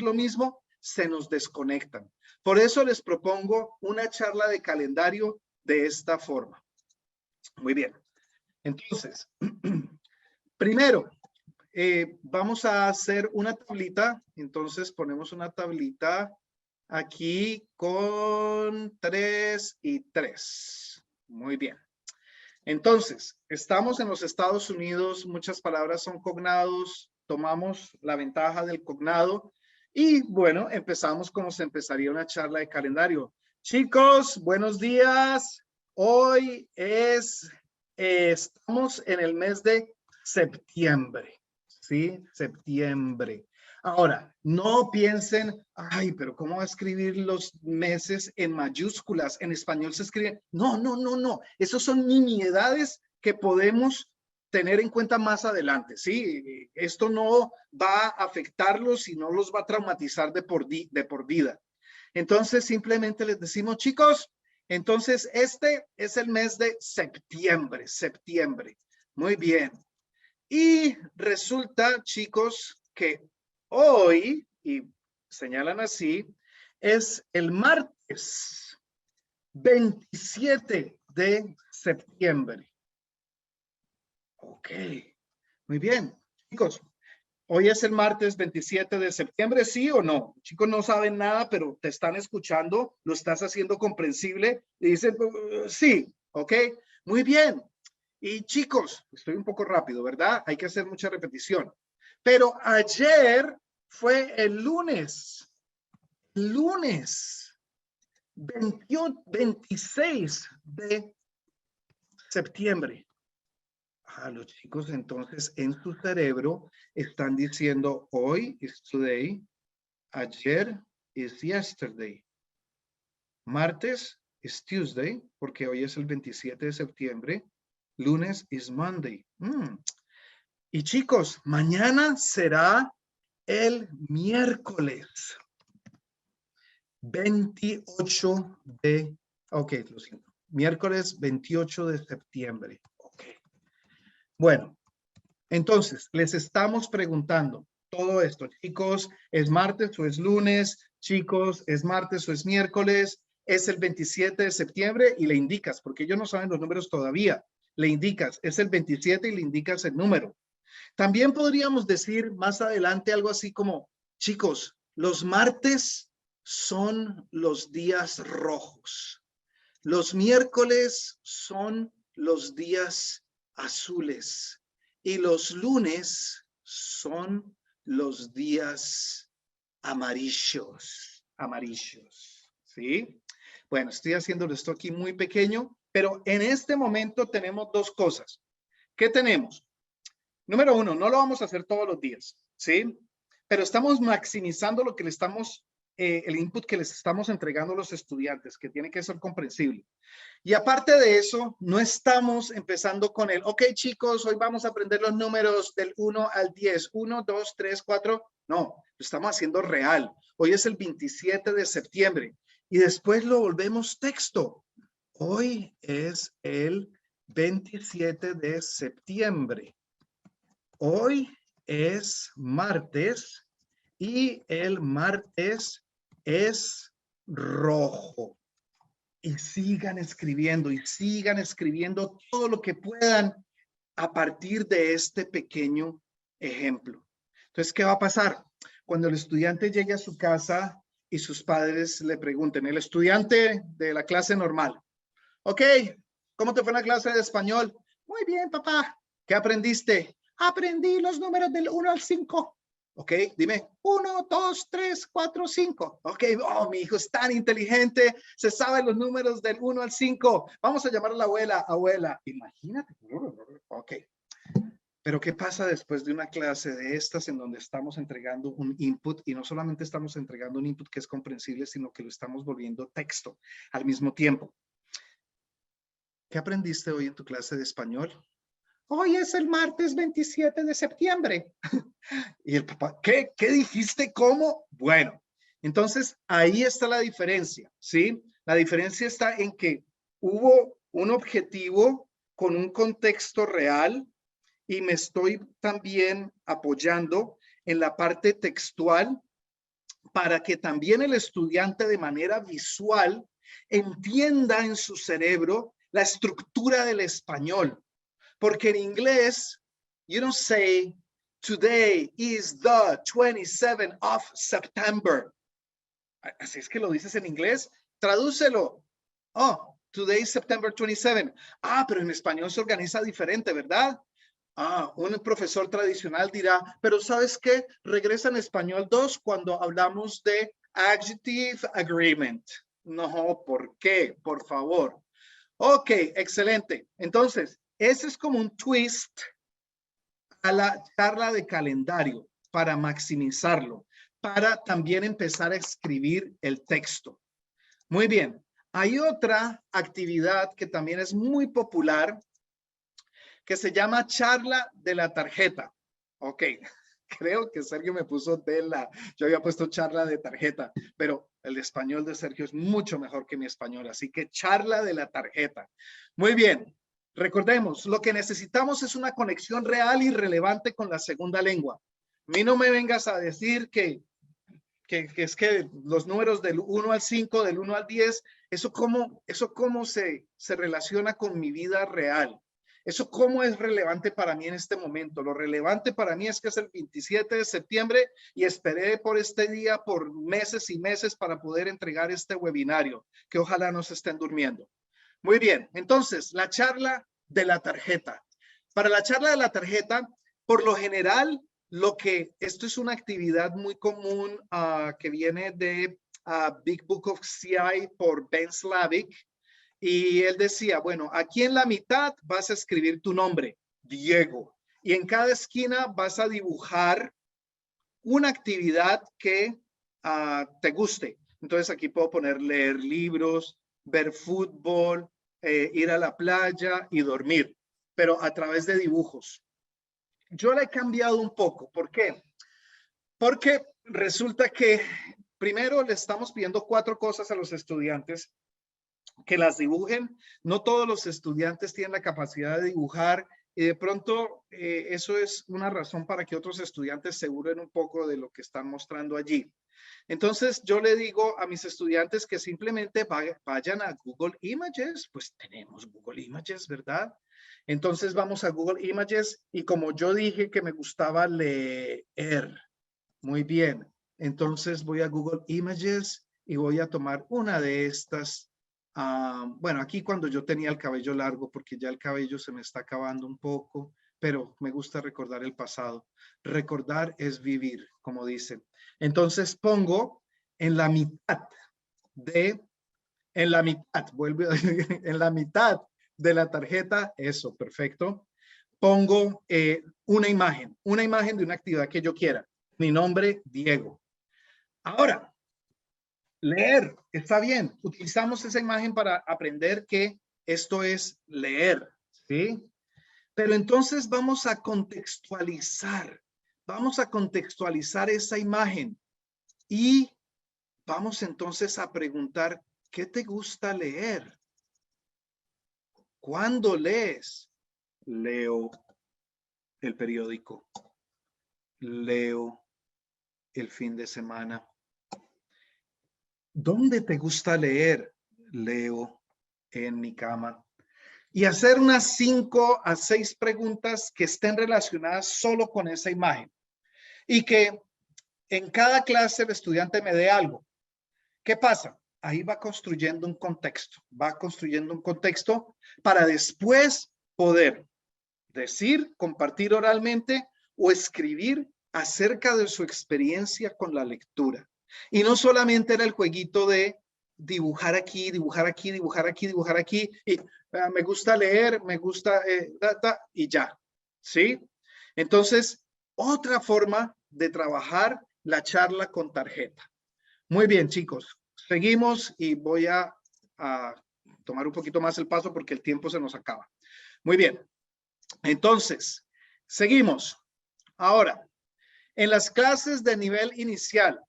lo mismo, se nos desconectan. Por eso les propongo una charla de calendario de esta forma. Muy bien. Entonces, primero, vamos a hacer una tablita. Entonces ponemos una tablita aquí con 3 y 3. Muy bien. Entonces, estamos en los Estados Unidos, muchas palabras son cognados, tomamos la ventaja del cognado y bueno, empezamos como se empezaría una charla de calendario. Chicos, buenos días. Hoy estamos en el mes de septiembre, ¿sí? Septiembre. Ahora, no piensen, ay, pero ¿cómo va a escribir los meses en mayúsculas? En español se escribe. No, no, no, no. Esos son nimiedades que podemos tener en cuenta más adelante, ¿sí? Esto no va a afectarlos y no los va a traumatizar de por vida. Entonces, simplemente les decimos, chicos, entonces este es el mes de septiembre, septiembre. Muy bien. Y resulta, chicos, que hoy, y señalan así, es el martes 27 de septiembre. Ok, muy bien. Chicos, hoy es el martes 27 de septiembre, ¿sí o no? Chicos no saben nada, pero te están escuchando, lo estás haciendo comprensible y dicen, sí, ok, muy bien. Y chicos, estoy un poco rápido, ¿verdad? Hay que hacer mucha repetición. Pero ayer fue el lunes 26 de septiembre. A los chicos entonces en su cerebro están diciendo hoy is today, ayer is yesterday, martes is Tuesday, porque hoy es el 27 de septiembre, lunes is Monday. Y chicos, mañana será el miércoles 28 de, ok, lo siento, miércoles 28 de septiembre. Ok. Bueno, entonces les estamos preguntando todo esto, chicos, ¿es martes o es lunes? Chicos, ¿es martes o es miércoles? Es el 27 de septiembre y le indicas, porque ellos no saben los números todavía, le indicas, es el 27 y le indicas el número. También podríamos decir más adelante algo así como, chicos, los martes son los días rojos. Los miércoles son los días azules y los lunes son los días amarillos, ¿sí? Bueno, estoy haciéndolo esto aquí muy pequeño, pero en este momento tenemos dos cosas. ¿Qué tenemos? Número uno, no lo vamos a hacer todos los días, ¿sí? Pero estamos maximizando lo que le estamos, el input que les estamos entregando a los estudiantes, que tiene que ser comprensible. Y aparte de eso, no estamos empezando con el, ok, chicos, hoy vamos a aprender los números del 1 al 10. 1, 2, 3, 4. No, lo estamos haciendo real. Hoy es el 27 de septiembre y después lo volvemos texto. Hoy es el 27 de septiembre. Hoy es martes y el martes es rojo. Y sigan escribiendo todo lo que puedan a partir de este pequeño ejemplo. Entonces, ¿qué va a pasar? Cuando el estudiante llegue a su casa y sus padres le pregunten, el estudiante de la clase normal, ok, ¿cómo te fue en la clase de español? Muy bien, papá. ¿Qué aprendiste? Aprendí los números del 1 al 5. Ok, dime, 1, 2, 3, 4, 5. Ok, oh, mi hijo es tan inteligente, se sabe los números del 1 al 5. Vamos a llamar a la abuela, abuela. Imagínate. Ok. Pero ¿qué pasa después de una clase de estas en donde estamos entregando un input y no solamente estamos entregando un input que es comprensible, sino que lo estamos volviendo texto al mismo tiempo? ¿Qué aprendiste hoy en tu clase de español? Hoy es el martes 27 de septiembre. Y el papá, ¿qué dijiste? ¿Cómo? Bueno, entonces ahí está la diferencia, ¿sí? La diferencia está en que hubo un objetivo con un contexto real y me estoy también apoyando en la parte textual para que también el estudiante de manera visual entienda en su cerebro la estructura del español. Porque en inglés, you don't say, today is the 27th of September. Así es que lo dices en inglés, tradúcelo. Oh, today is September 27. Ah, pero en español se organiza diferente, ¿verdad? Ah, un profesor tradicional dirá, pero ¿sabes qué? Regresa en español 2 cuando hablamos de adjective agreement. No, ¿por qué? Por favor. Ok, excelente. Entonces, ese es como un twist a la charla de calendario para maximizarlo, para también empezar a escribir el texto. Muy bien. Hay otra actividad que también es muy popular que se llama charla de la tarjeta. Ok, creo que Sergio me puso yo había puesto charla de tarjeta, pero el español de Sergio es mucho mejor que mi español, así que charla de la tarjeta. Muy bien, recordemos, lo que necesitamos es una conexión real y relevante con la segunda lengua. A mí no me vengas a decir que es que los números del 1 al 5, del 1 al 10, eso cómo se relaciona con mi vida real. Eso cómo es relevante para mí en este momento. Lo relevante para mí es que es el 27 de septiembre y esperé por este día por meses y meses para poder entregar este webinario, que ojalá no se estén durmiendo. Muy bien, entonces, la charla de la tarjeta. Para la charla de la tarjeta, por lo general, esto es una actividad muy común que viene de Big Book of CI por Ben Slavic. Y él decía, bueno, aquí en la mitad vas a escribir tu nombre, Diego. Y en cada esquina vas a dibujar una actividad que te guste. Entonces aquí puedo poner leer libros, ver fútbol, ir a la playa y dormir, pero a través de dibujos. Yo la he cambiado un poco. ¿Por qué? Porque resulta que primero le estamos pidiendo 4 cosas a los estudiantes que las dibujen. No todos los estudiantes tienen la capacidad de dibujar y de pronto eso es una razón para que otros estudiantes se burlen un poco de lo que están mostrando allí. Entonces yo le digo a mis estudiantes que simplemente vayan a Google Images, pues tenemos Google Images, ¿verdad? Entonces vamos a Google Images y como yo dije que me gustaba leer, muy bien, entonces voy a Google Images y voy a tomar una de estas. Bueno, aquí cuando yo tenía el cabello largo, porque ya el cabello se me está acabando un poco, pero me gusta recordar el pasado. Recordar es vivir, como dicen. Entonces pongo en la mitad en la mitad de la tarjeta, eso, perfecto. Pongo una imagen de una actividad que yo quiera. Mi nombre, Diego. Ahora, leer, está bien. Utilizamos esa imagen para aprender que esto es leer, ¿sí? Pero entonces vamos a contextualizar esa imagen y vamos entonces a preguntar, ¿qué te gusta leer? ¿Cuándo lees? Leo el periódico. Leo el fin de semana. ¿Dónde te gusta leer? Leo en mi cama. Y hacer unas 5 a 6 preguntas que estén relacionadas solo con esa imagen. Y que en cada clase el estudiante me dé algo. ¿Qué pasa? Ahí va construyendo un contexto. Para después poder decir, compartir oralmente o escribir acerca de su experiencia con la lectura. Y no solamente era el jueguito de dibujar aquí, dibujar aquí, dibujar aquí, dibujar aquí, y me gusta leer, me gusta, y ya, ¿sí? Entonces, otra forma de trabajar la charla con tarjeta. Muy bien, chicos, seguimos y voy a tomar un poquito más el paso porque el tiempo se nos acaba. Muy bien, entonces, seguimos. Ahora, en las clases de nivel inicial,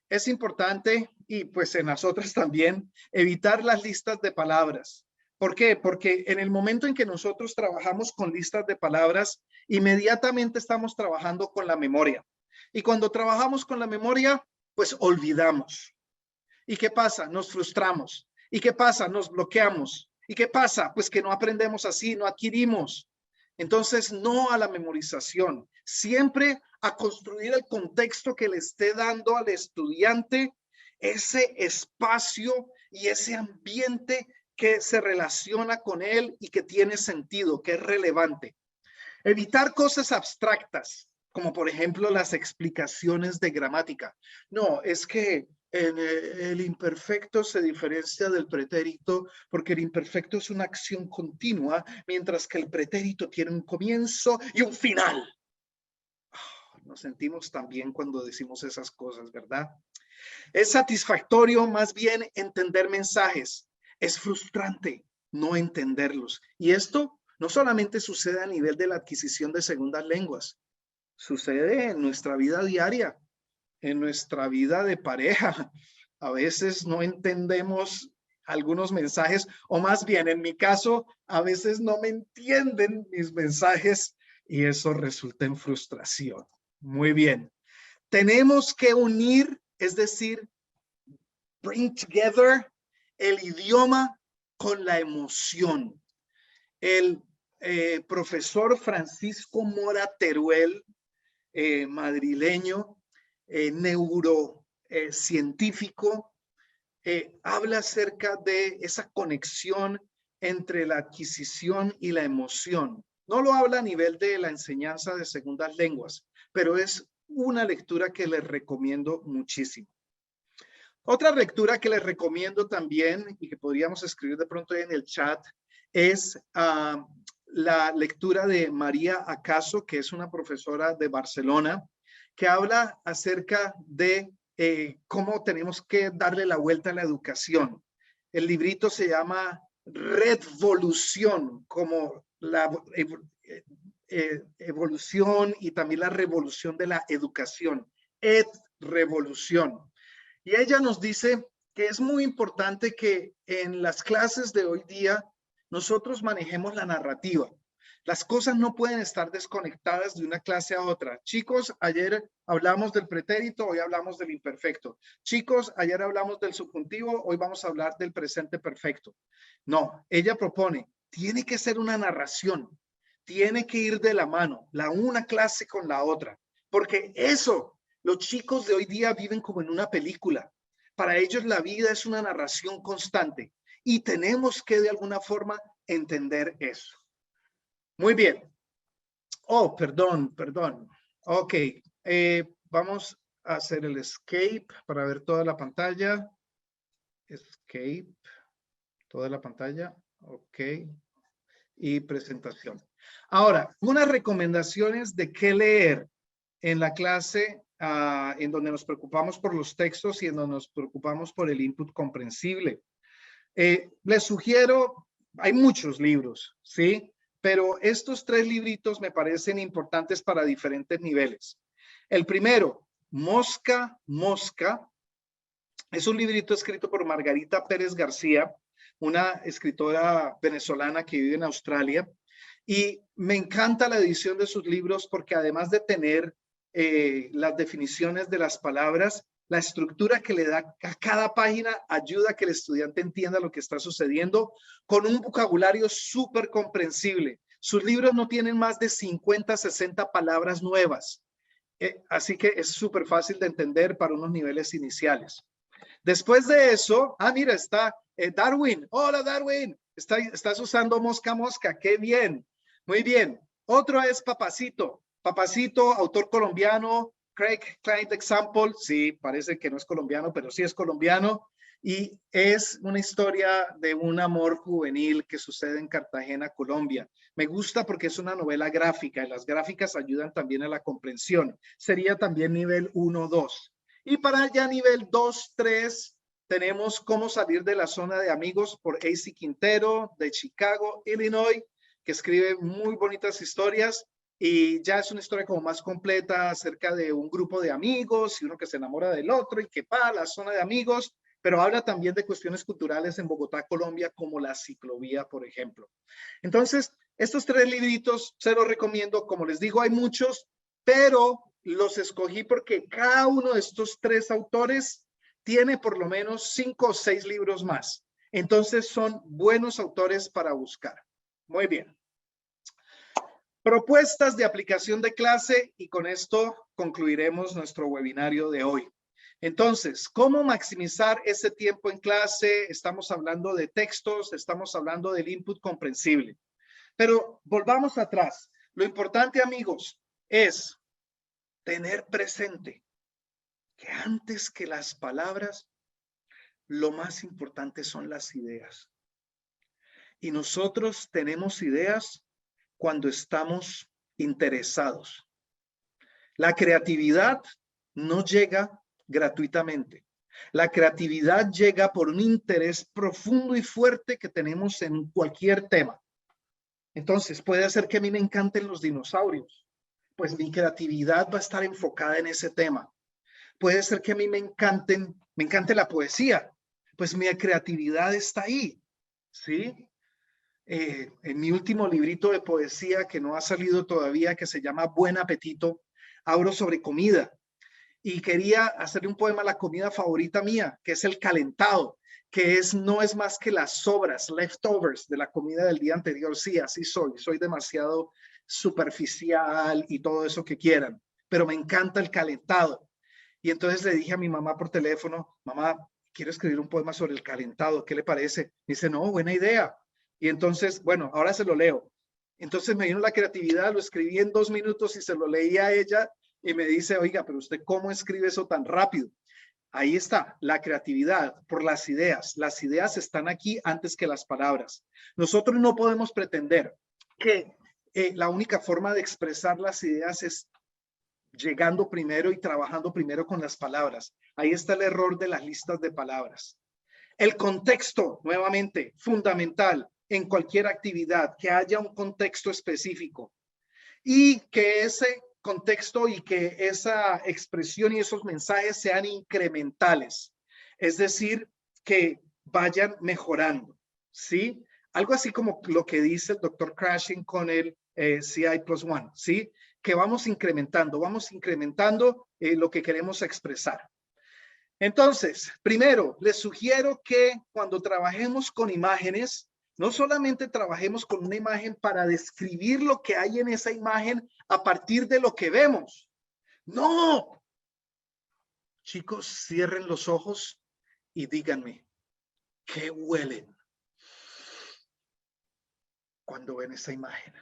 es importante, y pues en las otras también, evitar las listas de palabras. ¿Por qué? Porque en el momento en que nosotros trabajamos con listas de palabras, inmediatamente estamos trabajando con la memoria. Y cuando trabajamos con la memoria, pues olvidamos. ¿Y qué pasa? Nos frustramos. ¿Y qué pasa? Nos bloqueamos. ¿Y qué pasa? Pues que no aprendemos así, no adquirimos. Entonces, no a la memorización, siempre a construir el contexto que le esté dando al estudiante ese espacio y ese ambiente que se relaciona con él y que tiene sentido, que es relevante. Evitar cosas abstractas, como por ejemplo las explicaciones de gramática. No, es que el imperfecto se diferencia del pretérito porque el imperfecto es una acción continua, mientras que el pretérito tiene un comienzo y un final. Nos sentimos tan bien cuando decimos esas cosas, ¿verdad? Es satisfactorio más bien entender mensajes. Es frustrante no entenderlos. Y esto no solamente sucede a nivel de la adquisición de segundas lenguas, sucede en nuestra vida diaria, en nuestra vida de pareja. A veces no entendemos algunos mensajes, o más bien en mi caso, a veces no me entienden mis mensajes y eso resulta en frustración. Muy bien. Tenemos que unir, es decir, bring together el idioma con la emoción. El profesor Francisco Mora Teruel, madrileño, neurocientífico, habla acerca de esa conexión entre la adquisición y la emoción. No lo habla a nivel de la enseñanza de segundas lenguas, pero es una lectura que les recomiendo muchísimo. Otra lectura que les recomiendo también y que podríamos escribir de pronto en el chat es la lectura de María Acaso, que es una profesora de Barcelona, que habla acerca de cómo tenemos que darle la vuelta a la educación. El librito se llama Redvolución, como la evolución y también la revolución de la educación. Revolución. Y ella nos dice que es muy importante que en las clases de hoy día nosotros manejemos la narrativa. Las cosas no pueden estar desconectadas de una clase a otra. Chicos, ayer hablamos del pretérito, hoy hablamos del imperfecto. Chicos, ayer hablamos del subjuntivo, hoy vamos a hablar del presente perfecto. No, ella propone, tiene que ser una narración, tiene que ir de la mano, la una clase con la otra, porque eso, los chicos de hoy día viven como en una película. Para ellos la vida es una narración constante y tenemos que de alguna forma entender eso. Muy bien. Oh, perdón. Ok, vamos a hacer el escape para ver toda la pantalla. Escape, toda la pantalla. Ok. Y presentación. Ahora, unas recomendaciones de qué leer en la clase en donde nos preocupamos por los textos y en donde nos preocupamos por el input comprensible. Les sugiero, hay muchos libros, ¿sí? Pero estos 3 libritos me parecen importantes para diferentes niveles. El primero, Mosca, Mosca, es un librito escrito por Margarita Pérez García, una escritora venezolana que vive en Australia. Y me encanta la edición de sus libros porque además de tener las definiciones de las palabras, la estructura que le da a cada página ayuda a que el estudiante entienda lo que está sucediendo con un vocabulario súper comprensible. Sus libros no tienen más de 50, 60 palabras nuevas. Así que es súper fácil de entender para unos niveles iniciales. Después de eso, mira, está Darwin. Hola, Darwin. Estás usando Mosca, Mosca. Qué bien. Muy bien. Otro es Papacito. Papacito, autor colombiano. Craig Client Example. Sí, parece que no es colombiano, pero sí es colombiano. Y es una historia de un amor juvenil que sucede en Cartagena, Colombia. Me gusta porque es una novela gráfica y las gráficas ayudan también a la comprensión. Sería también nivel 1, 2. Y para ya nivel 2, 3, tenemos Cómo salir de la zona de amigos por A.C. Quintero de Chicago, Illinois, que escribe muy bonitas historias y ya es una historia como más completa acerca de un grupo de amigos y uno que se enamora del otro y que va a la zona de amigos, pero habla también de cuestiones culturales en Bogotá, Colombia, como la ciclovía, por ejemplo. Entonces, estos 3 libritos se los recomiendo. Como les digo, hay muchos, pero los escogí porque cada uno de estos 3 autores tiene por lo menos 5 o 6 libros más. Entonces son buenos autores para buscar. Muy bien. Propuestas de aplicación de clase, y con esto concluiremos nuestro webinario de hoy. Entonces, ¿cómo maximizar ese tiempo en clase? Estamos hablando de textos, estamos hablando del input comprensible. Pero volvamos atrás. Lo importante, amigos, es tener presente que antes que las palabras, lo más importante son las ideas. Y nosotros tenemos ideas cuando estamos interesados. La creatividad no llega gratuitamente. La creatividad llega por un interés profundo y fuerte que tenemos en cualquier tema. Entonces, puede ser que a mí me encanten los dinosaurios. Pues mi creatividad va a estar enfocada en ese tema. Puede ser que a mí me encante la poesía. Pues mi creatividad está ahí, ¿sí? En mi último librito de poesía que no ha salido todavía, que se llama Buen Apetito, hablo sobre comida y quería hacerle un poema a la comida favorita mía, que es el calentado, que no es más que las sobras, leftovers de la comida del día anterior. Sí, así soy demasiado superficial y todo eso que quieran, pero me encanta el calentado. Y entonces le dije a mi mamá por teléfono, mamá, quiero escribir un poema sobre el calentado, ¿qué le parece? Me dice, no, buena idea. Y entonces, bueno, ahora se lo leo. Entonces me vino la creatividad, lo escribí en 2 minutos y se lo leí a ella y me dice, oiga, pero usted ¿cómo escribe eso tan rápido? Ahí está, la creatividad por las ideas. Las ideas están aquí antes que las palabras. Nosotros no podemos pretender que la única forma de expresar las ideas es llegando primero y trabajando primero con las palabras. Ahí está el error de las listas de palabras. El contexto, nuevamente, fundamental en cualquier actividad, que haya un contexto específico y que ese contexto y que esa expresión y esos mensajes sean incrementales, es decir, que vayan mejorando, ¿sí? Algo así como lo que dice el doctor Crashing con el CI+1, ¿sí? Que vamos incrementando lo que queremos expresar. Entonces, primero, les sugiero que cuando trabajemos con imágenes, no solamente trabajemos con una imagen para describir lo que hay en esa imagen a partir de lo que vemos. No. Chicos, cierren los ojos y díganme, ¿qué huelen cuando ven esa imagen?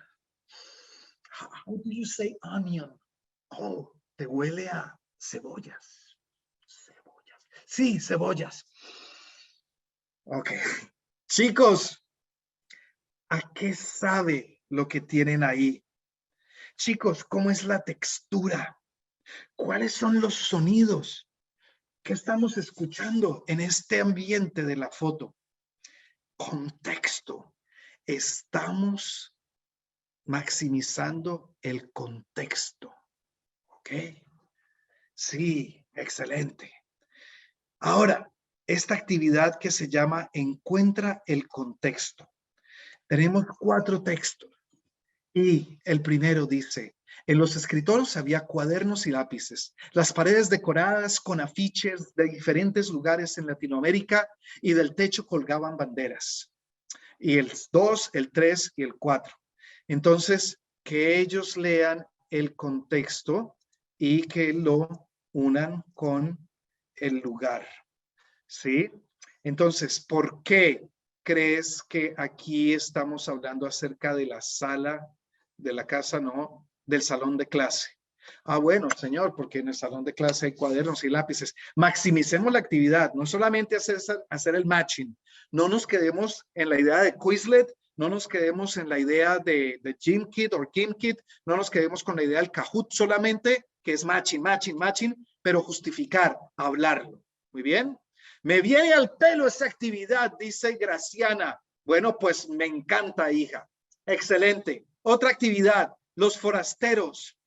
How do you say onion? Oh, te huele a cebollas. Sí, cebollas. Ok. Chicos, ¿a qué sabe lo que tienen ahí? Chicos, ¿cómo es la textura? ¿Cuáles son los sonidos que estamos escuchando en este ambiente de la foto? Contexto. Estamos maximizando el contexto. ¿Ok? Sí, excelente. Ahora, esta actividad que se llama Encuentra el contexto. Tenemos 4 textos y el primero dice, en los escritorios había cuadernos y lápices, las paredes decoradas con afiches de diferentes lugares en Latinoamérica y del techo colgaban banderas. Y el 2, el 3 y el 4. Entonces, que ellos lean el contexto y que lo unan con el lugar. ¿Sí? Entonces, ¿por qué crees que aquí estamos hablando acerca de la sala de la casa, no del salón de clase? Ah, bueno, señor, porque en el salón de clase hay cuadernos y lápices. Maximicemos la actividad, no solamente hacer el matching. No nos quedemos en la idea de Quizlet, no nos quedemos en la idea de Gymkit o KimKit, no nos quedemos con la idea del Kahoot solamente, que es matching, pero justificar, hablarlo. Muy bien. Me viene al pelo esa actividad, dice Graciana. Bueno, pues me encanta, hija. Excelente. Otra actividad, los forasteros.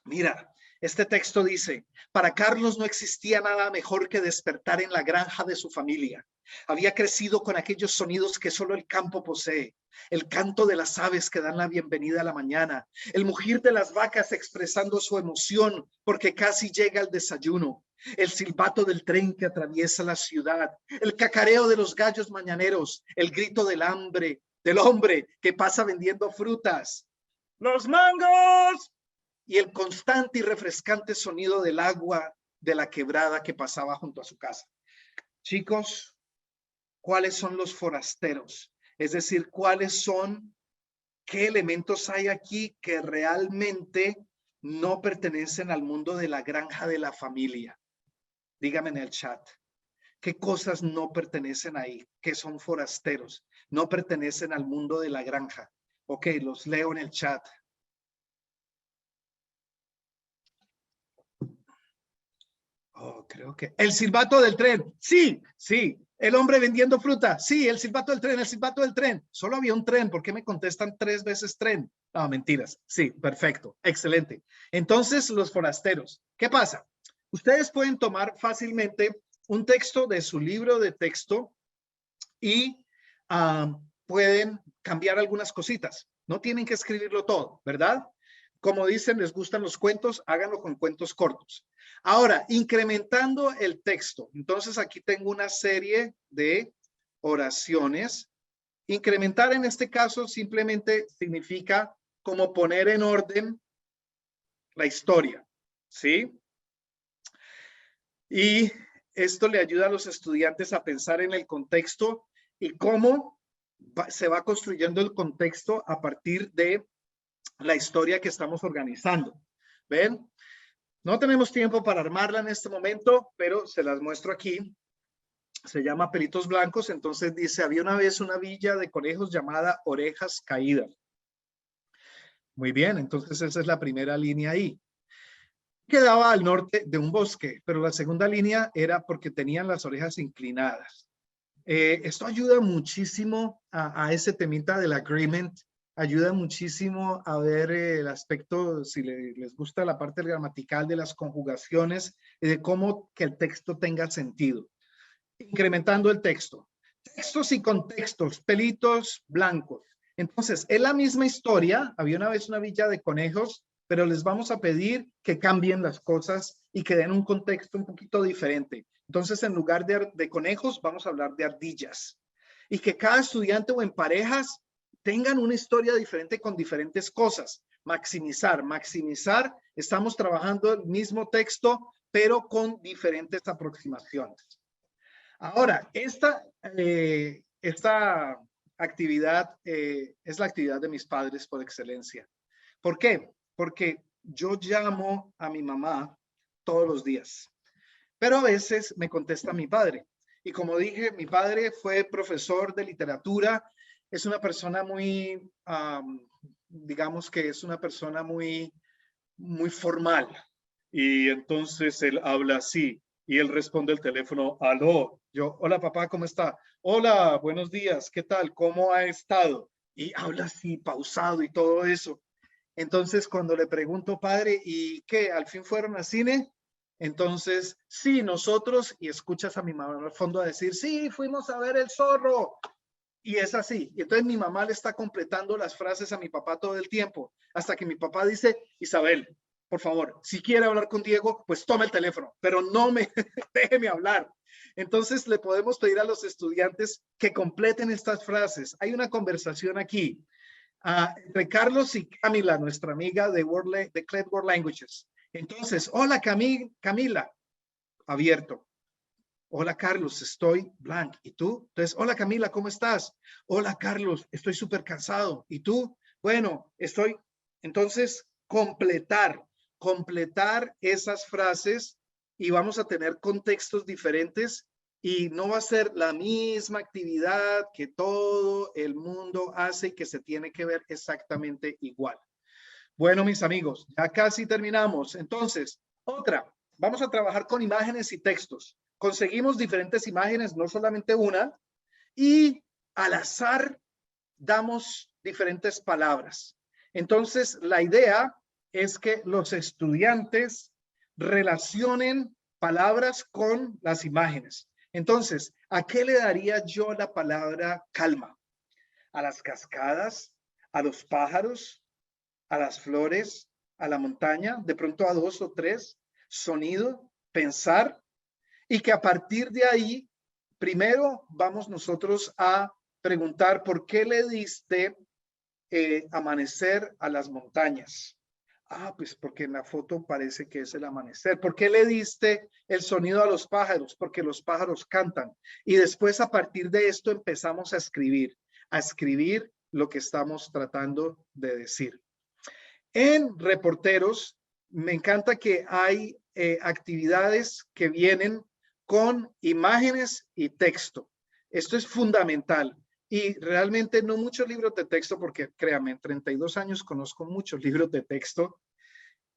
Mira, este texto dice, para Carlos no existía nada mejor que despertar en la granja de su familia. Había crecido con aquellos sonidos que solo el campo posee. El canto de las aves que dan la bienvenida a la mañana. El mugir de las vacas expresando su emoción porque casi llega el desayuno. El silbato del tren que atraviesa la ciudad. El cacareo de los gallos mañaneros. El grito del hombre que pasa vendiendo frutas. ¡Los mangos! Y el constante y refrescante sonido del agua de la quebrada que pasaba junto a su casa. Chicos, ¿cuáles son los forasteros? Es decir, qué elementos hay aquí que realmente no pertenecen al mundo de la granja de la familia? Dígame en el chat. ¿Qué cosas no pertenecen ahí? ¿Qué son forasteros? No pertenecen al mundo de la granja. Ok, los leo en el chat. Oh, creo que el silbato del tren. Sí, sí. El hombre vendiendo fruta. Sí, el silbato del tren, el silbato del tren. Solo había un tren. ¿Por qué me contestan 3 veces tren? No, mentiras. Sí, perfecto. Excelente. Entonces, los forasteros. ¿Qué pasa? Ustedes pueden tomar fácilmente un texto de su libro de texto y pueden cambiar algunas cositas. No tienen que escribirlo todo, ¿verdad? Como dicen, les gustan los cuentos, háganlo con cuentos cortos. Ahora, incrementando el texto. Entonces, aquí tengo una serie de oraciones. Incrementar en este caso simplemente significa como poner en orden la historia, ¿sí? Y esto le ayuda a los estudiantes a pensar en el contexto y cómo se va construyendo el contexto a partir de la historia que estamos organizando. ¿Ven? No tenemos tiempo para armarla en este momento, pero se las muestro aquí. Se llama Pelitos Blancos. Entonces dice, había una vez una villa de conejos llamada Orejas Caídas. Muy bien, entonces esa es la primera línea ahí. Quedaba al norte de un bosque, pero la segunda línea era porque tenían las orejas inclinadas. Esto ayuda muchísimo a ese temita del agreement, ayuda muchísimo a ver el aspecto, si les gusta la parte gramatical de las conjugaciones y de cómo que el texto tenga sentido. Incrementando el texto. Textos y contextos, pelitos blancos. Entonces, es la misma historia, había una vez una villa de conejos, pero les vamos a pedir que cambien las cosas y que den un contexto un poquito diferente. Entonces, en lugar de conejos, vamos a hablar de ardillas. Y que cada estudiante o en parejas tengan una historia diferente con diferentes cosas. Maximizar, estamos trabajando el mismo texto, pero con diferentes aproximaciones. Ahora, esta actividad es la actividad de mis padres por excelencia. ¿Por qué? Porque yo llamo a mi mamá todos los días, pero a veces me contesta mi padre. Y como dije, mi padre fue profesor de literatura, es una persona muy, digamos que es una persona muy formal. Y entonces él habla así y él responde el teléfono, aló. Yo, hola papá, ¿cómo está? Hola, buenos días, ¿qué tal? ¿Cómo ha estado? Y habla así, pausado y todo eso. Entonces, cuando le pregunto, padre, ¿y qué? ¿Al fin fueron al cine? Entonces, sí, nosotros, y escuchas a mi mamá al fondo a decir, sí, fuimos a ver El Zorro. Y es así. Y entonces mi mamá le está completando las frases a mi papá todo el tiempo, hasta que mi papá dice, Isabel, por favor, si quiere hablar con Diego, pues tome el teléfono, pero no me déjeme hablar. Entonces le podemos pedir a los estudiantes que completen estas frases. Hay una conversación aquí entre Carlos y Camila, nuestra amiga de Clet World Languages. Entonces, hola Camila, abierto. Hola Carlos, estoy blank. ¿Y tú? Entonces, hola Camila, ¿cómo estás? Hola Carlos, estoy súper cansado. ¿Y tú? Bueno, estoy. Entonces, completar esas frases y vamos a tener contextos diferentes y no va a ser la misma actividad que todo el mundo hace y que se tiene que ver exactamente igual. Bueno, mis amigos, ya casi terminamos. Entonces, vamos a trabajar con imágenes y textos. Conseguimos diferentes imágenes, no solamente una, y al azar damos diferentes palabras. Entonces, la idea es que los estudiantes relacionen palabras con las imágenes. Entonces, ¿a qué le daría yo la palabra calma? ¿A las cascadas? ¿A los pájaros? ¿A las flores? ¿A la montaña? De pronto a 2 o 3. Sonido, pensar. Y que a partir de ahí, primero vamos nosotros a preguntar por qué le diste amanecer a las montañas. Ah, pues porque en la foto parece que es el amanecer. ¿Por qué le diste el sonido a los pájaros? Porque los pájaros cantan. Y después a partir de esto empezamos a escribir lo que estamos tratando de decir. En Reporteros, me encanta que hay actividades que vienen con imágenes y texto. Esto es fundamental. Y realmente no muchos libros de texto, porque créame, en 32 años conozco muchos libros de texto.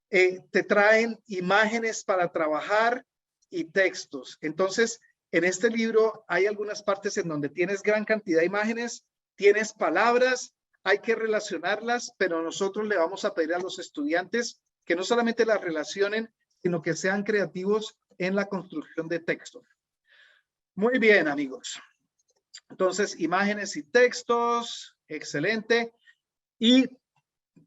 Te traen imágenes para trabajar y textos. Entonces, en este libro hay algunas partes en donde tienes gran cantidad de imágenes, tienes palabras, hay que relacionarlas, pero nosotros le vamos a pedir a los estudiantes que no solamente las relacionen, sino que sean creativos en la construcción de textos. Muy bien, amigos. Entonces, imágenes y textos, excelente. Y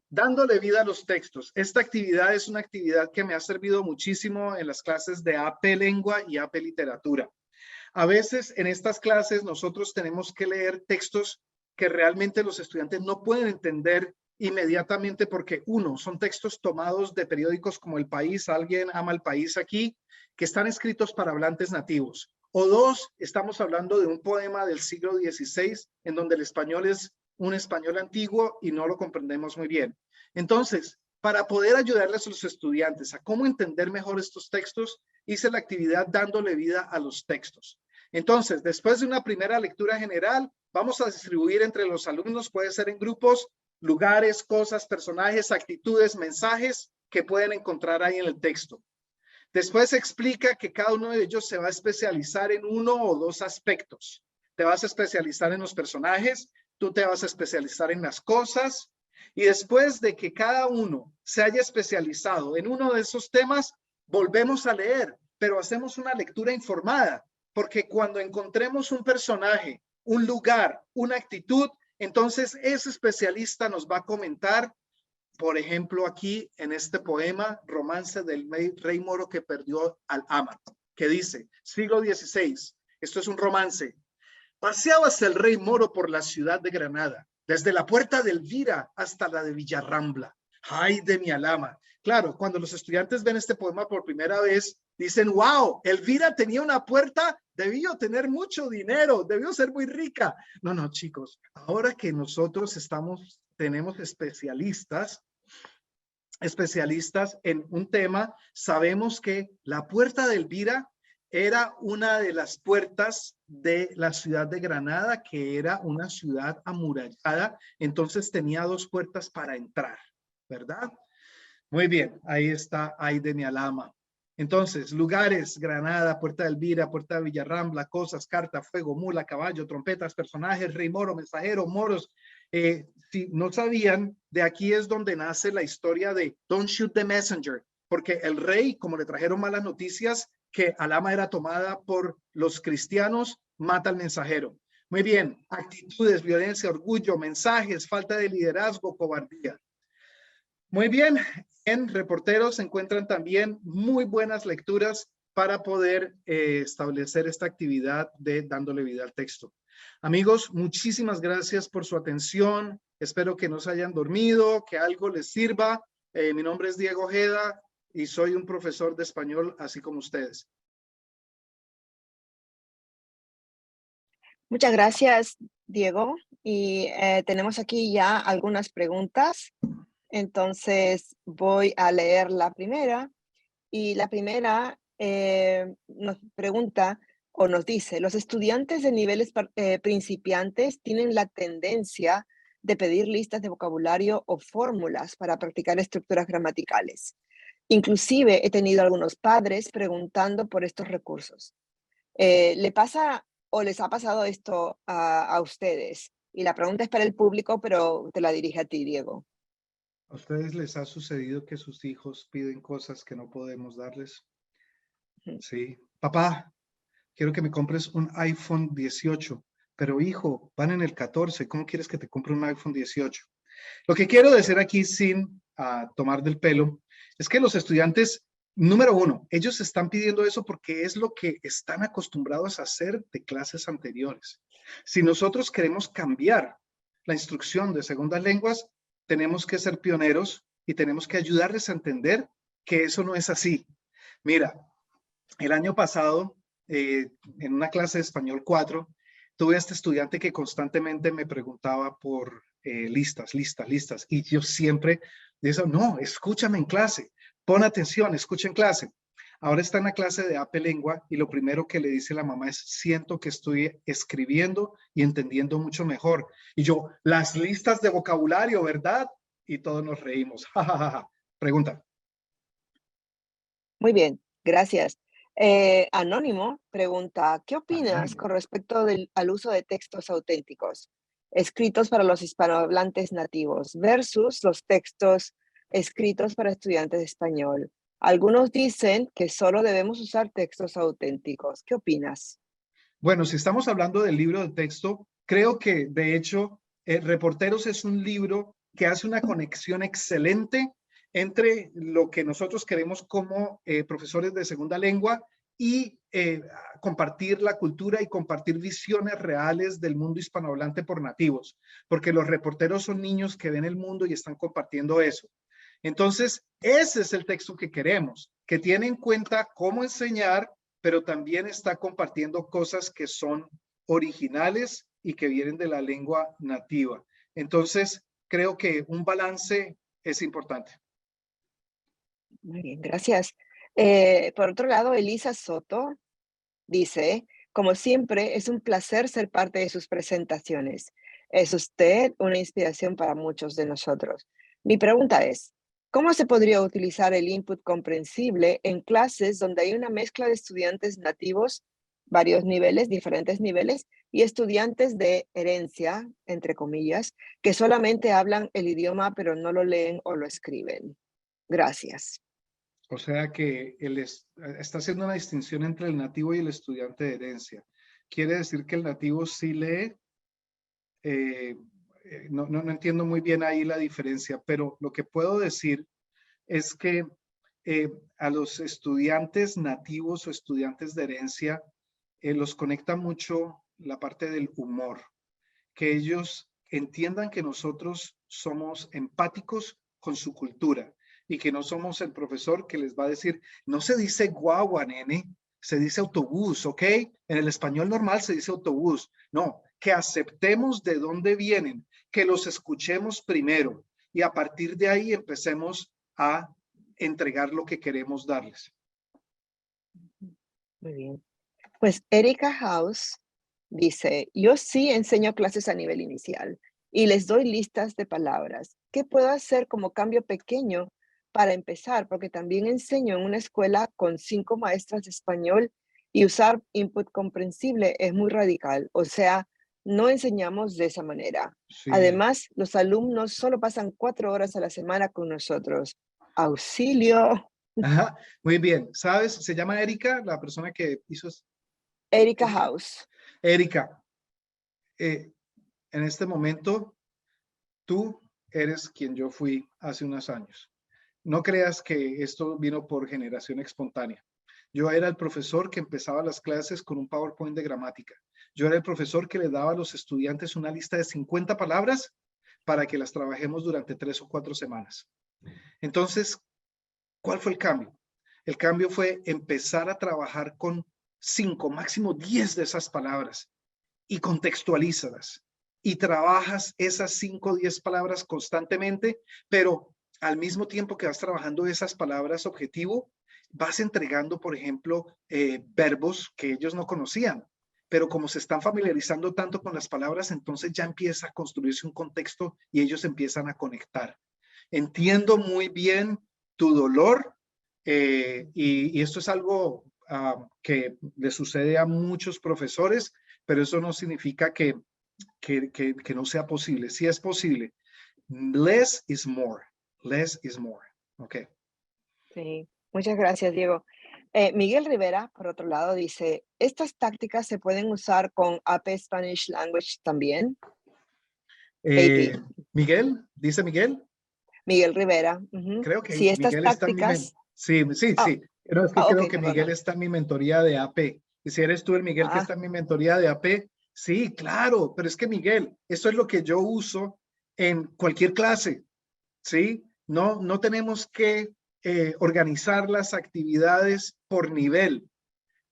dándole vida a los textos. Esta actividad es una actividad que me ha servido muchísimo en las clases de AP Lengua y AP Literatura. A veces en estas clases nosotros tenemos que leer textos que realmente los estudiantes no pueden entender inmediatamente porque, uno, son textos tomados de periódicos como El País, Alguien Ama el País aquí, que están escritos para hablantes nativos. O dos, estamos hablando de un poema del siglo XVI en donde el español es un español antiguo y no lo comprendemos muy bien. Entonces, para poder ayudarles a los estudiantes a cómo entender mejor estos textos, hice la actividad dándole vida a los textos. Entonces, después de una primera lectura general, vamos a distribuir entre los alumnos, puede ser en grupos, lugares, cosas, personajes, actitudes, mensajes que pueden encontrar ahí en el texto. Después explica que cada uno de ellos se va a especializar en uno o dos aspectos. Te vas a especializar en los personajes, tú te vas a especializar en las cosas, y después de que cada uno se haya especializado en uno de esos temas, volvemos a leer, pero hacemos una lectura informada, porque cuando encontremos un personaje, un lugar, una actitud, entonces ese especialista nos va a comentar, por ejemplo, aquí en este poema, Romance del Rey Moro que perdió al ama, que dice, siglo XVI, esto es un romance. Paseábase el rey moro por la ciudad de Granada, desde la puerta de Elvira hasta la de Villarrambla. ¡Ay de mi alama! Claro, cuando los estudiantes ven este poema por primera vez, dicen, wow, Elvira tenía una puerta, debió tener mucho dinero, debió ser muy rica. No, no, chicos, ahora que nosotros tenemos especialistas en un tema, sabemos que la puerta de Elvira era una de las puertas de la ciudad de Granada, que era una ciudad amurallada, entonces tenía dos puertas para entrar, ¿verdad? Muy bien, ahí está, ahí de mi alama. Entonces, lugares, Granada, Puerta de Elvira, Puerta de Villarrambla, cosas, carta, fuego, mula, caballo, trompetas, personajes, rey moro, mensajero, moros. Si no sabían, de aquí es donde nace la historia de Don't Shoot the Messenger, porque el rey, como le trajeron malas noticias, que Alama era tomada por los cristianos, mata al mensajero. Muy bien, actitudes, violencia, orgullo, mensajes, falta de liderazgo, cobardía. Muy bien, en Reporteros se encuentran también muy buenas lecturas para poder establecer esta actividad de dándole vida al texto. Amigos, muchísimas gracias por su atención. Espero que no se hayan dormido, que algo les sirva. Mi nombre es Diego Ojeda y soy un profesor de español, así como ustedes. Muchas gracias, Diego. Y tenemos aquí ya algunas preguntas. Entonces voy a leer la primera. Y la primera nos pregunta o nos dice, los estudiantes de niveles principiantes tienen la tendencia de pedir listas de vocabulario o fórmulas para practicar estructuras gramaticales. Inclusive he tenido algunos padres preguntando por estos recursos. ¿Le pasa o les ha pasado esto a ustedes? Y la pregunta es para el público, pero te la dirige a ti, Diego. ¿A ustedes les ha sucedido que sus hijos piden cosas que no podemos darles? Sí. Papá, quiero que me compres un iPhone 18, pero hijo, van en el 14, ¿cómo quieres que te compre un iPhone 18? Lo que quiero decir aquí sin tomar del pelo es que los estudiantes, número uno, ellos están pidiendo eso porque es lo que están acostumbrados a hacer de clases anteriores. Si nosotros queremos cambiar la instrucción de segundas lenguas, tenemos que ser pioneros y tenemos que ayudarles a entender que eso no es así. Mira, el año pasado, en una clase de español 4, tuve a este estudiante que constantemente me preguntaba por listas. Y yo siempre decía, no, escúchame en clase, pon atención, escucha en clase. Ahora está en la clase de AP Lengua y lo primero que le dice la mamá es, siento que estoy escribiendo y entendiendo mucho mejor. Y yo, las listas de vocabulario, ¿verdad? Y todos nos reímos. Pregunta. Muy bien, gracias. Anónimo pregunta, ¿qué opinas con respecto al uso de textos auténticos escritos para los hispanohablantes nativos versus los textos escritos para estudiantes de español? Algunos dicen que solo debemos usar textos auténticos. ¿Qué opinas? Bueno, si estamos hablando del libro de texto, creo que de hecho Reporteros es un libro que hace una conexión excelente entre lo que nosotros queremos como profesores de segunda lengua y compartir la cultura y compartir visiones reales del mundo hispanohablante por nativos, porque los reporteros son niños que ven el mundo y están compartiendo eso. Entonces, ese es el texto que queremos, que tiene en cuenta cómo enseñar, pero también está compartiendo cosas que son originales y que vienen de la lengua nativa. Entonces, creo que un balance es importante. Muy bien, gracias. Por otro lado, Elisa Soto dice, como siempre, es un placer ser parte de sus presentaciones. Es usted una inspiración para muchos de nosotros. Mi pregunta es, ¿cómo se podría utilizar el input comprensible en clases donde hay una mezcla de estudiantes nativos, varios niveles, diferentes niveles, y estudiantes de herencia, entre comillas, que solamente hablan el idioma pero no lo leen o lo escriben? Gracias. O sea que está haciendo una distinción entre el nativo y el estudiante de herencia. Quiere decir que el nativo sí lee. No entiendo muy bien ahí la diferencia, pero lo que puedo decir es que a los estudiantes nativos o estudiantes de herencia los conecta mucho la parte del humor, que ellos entiendan que nosotros somos empáticos con su cultura y que no somos el profesor que les va a decir, no se dice guagua, nene, se dice autobús, ¿ok? En el español normal se dice autobús. No, que aceptemos de dónde vienen, que los escuchemos primero y a partir de ahí empecemos a entregar lo que queremos darles. Muy bien. Pues Erika House dice, yo sí enseño clases a nivel inicial y les doy listas de palabras. ¿Qué puedo hacer como cambio pequeño para empezar? Porque también enseño en una escuela con 5 maestras de español y usar input comprensible es muy radical. O sea, no enseñamos de esa manera. Sí. Además, los alumnos solo pasan 4 horas a la semana con nosotros. ¡Auxilio! Ajá, muy bien. ¿Sabes? Se llama Erika, la persona que hizo. Erika House. Erika, en este momento, tú eres quien yo fui hace unos años. No creas que esto vino por generación espontánea. Yo era el profesor que empezaba las clases con un PowerPoint de gramática. Yo era el profesor que le daba a los estudiantes una lista de 50 palabras para que las trabajemos durante 3 o 4 semanas. Entonces, ¿cuál fue el cambio? El cambio fue empezar a trabajar con 5, máximo 10 de esas palabras y contextualízalas. Y trabajas esas 5 o 10 palabras constantemente, pero al mismo tiempo que vas trabajando esas palabras objetivo, vas entregando, por ejemplo, verbos que ellos no conocían. Pero como se están familiarizando tanto con las palabras, entonces ya empieza a construirse un contexto y ellos empiezan a conectar. Entiendo muy bien tu dolor y esto es algo que le sucede a muchos profesores, pero eso no significa que no sea posible. Sí es posible. Less is more. Less is more. Ok. Sí, muchas gracias, Diego. Miguel Rivera, por otro lado, dice, ¿estas tácticas se pueden usar con AP Spanish Language también? Eh, AP. Miguel, dice Miguel. Miguel Rivera. Ujú. Creo que Si estas Miguel está en mi tácticas... sí, sí, Ah, sí. Pero es que ok, creo que Miguel perdona. está en mi mentoría de AP. Y si eres tú el Miguel que Ah, está en mi mentoría de AP, sí, claro, pero es que Miguel, eso es lo que yo uso en cualquier clase, ¿sí? No tenemos que organizar las actividades por nivel.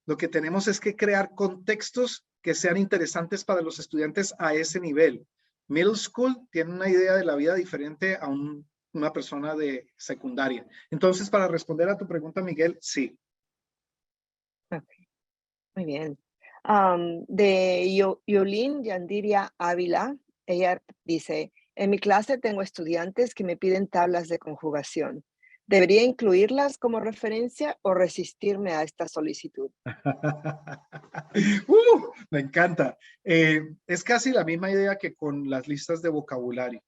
Lo que tenemos es que crear contextos que sean interesantes para los estudiantes a ese nivel. Middle school tiene una idea de la vida diferente a una persona de secundaria. Entonces, para responder a tu pregunta, Miguel, sí. ok, muy bien. Yolín Yandiria Ávila, ella dice, en mi clase tengo estudiantes que me piden tablas de conjugación. ¿Debería incluirlas como referencia o resistirme a esta solicitud? Me encanta. Es casi la misma idea que con las listas de vocabulario.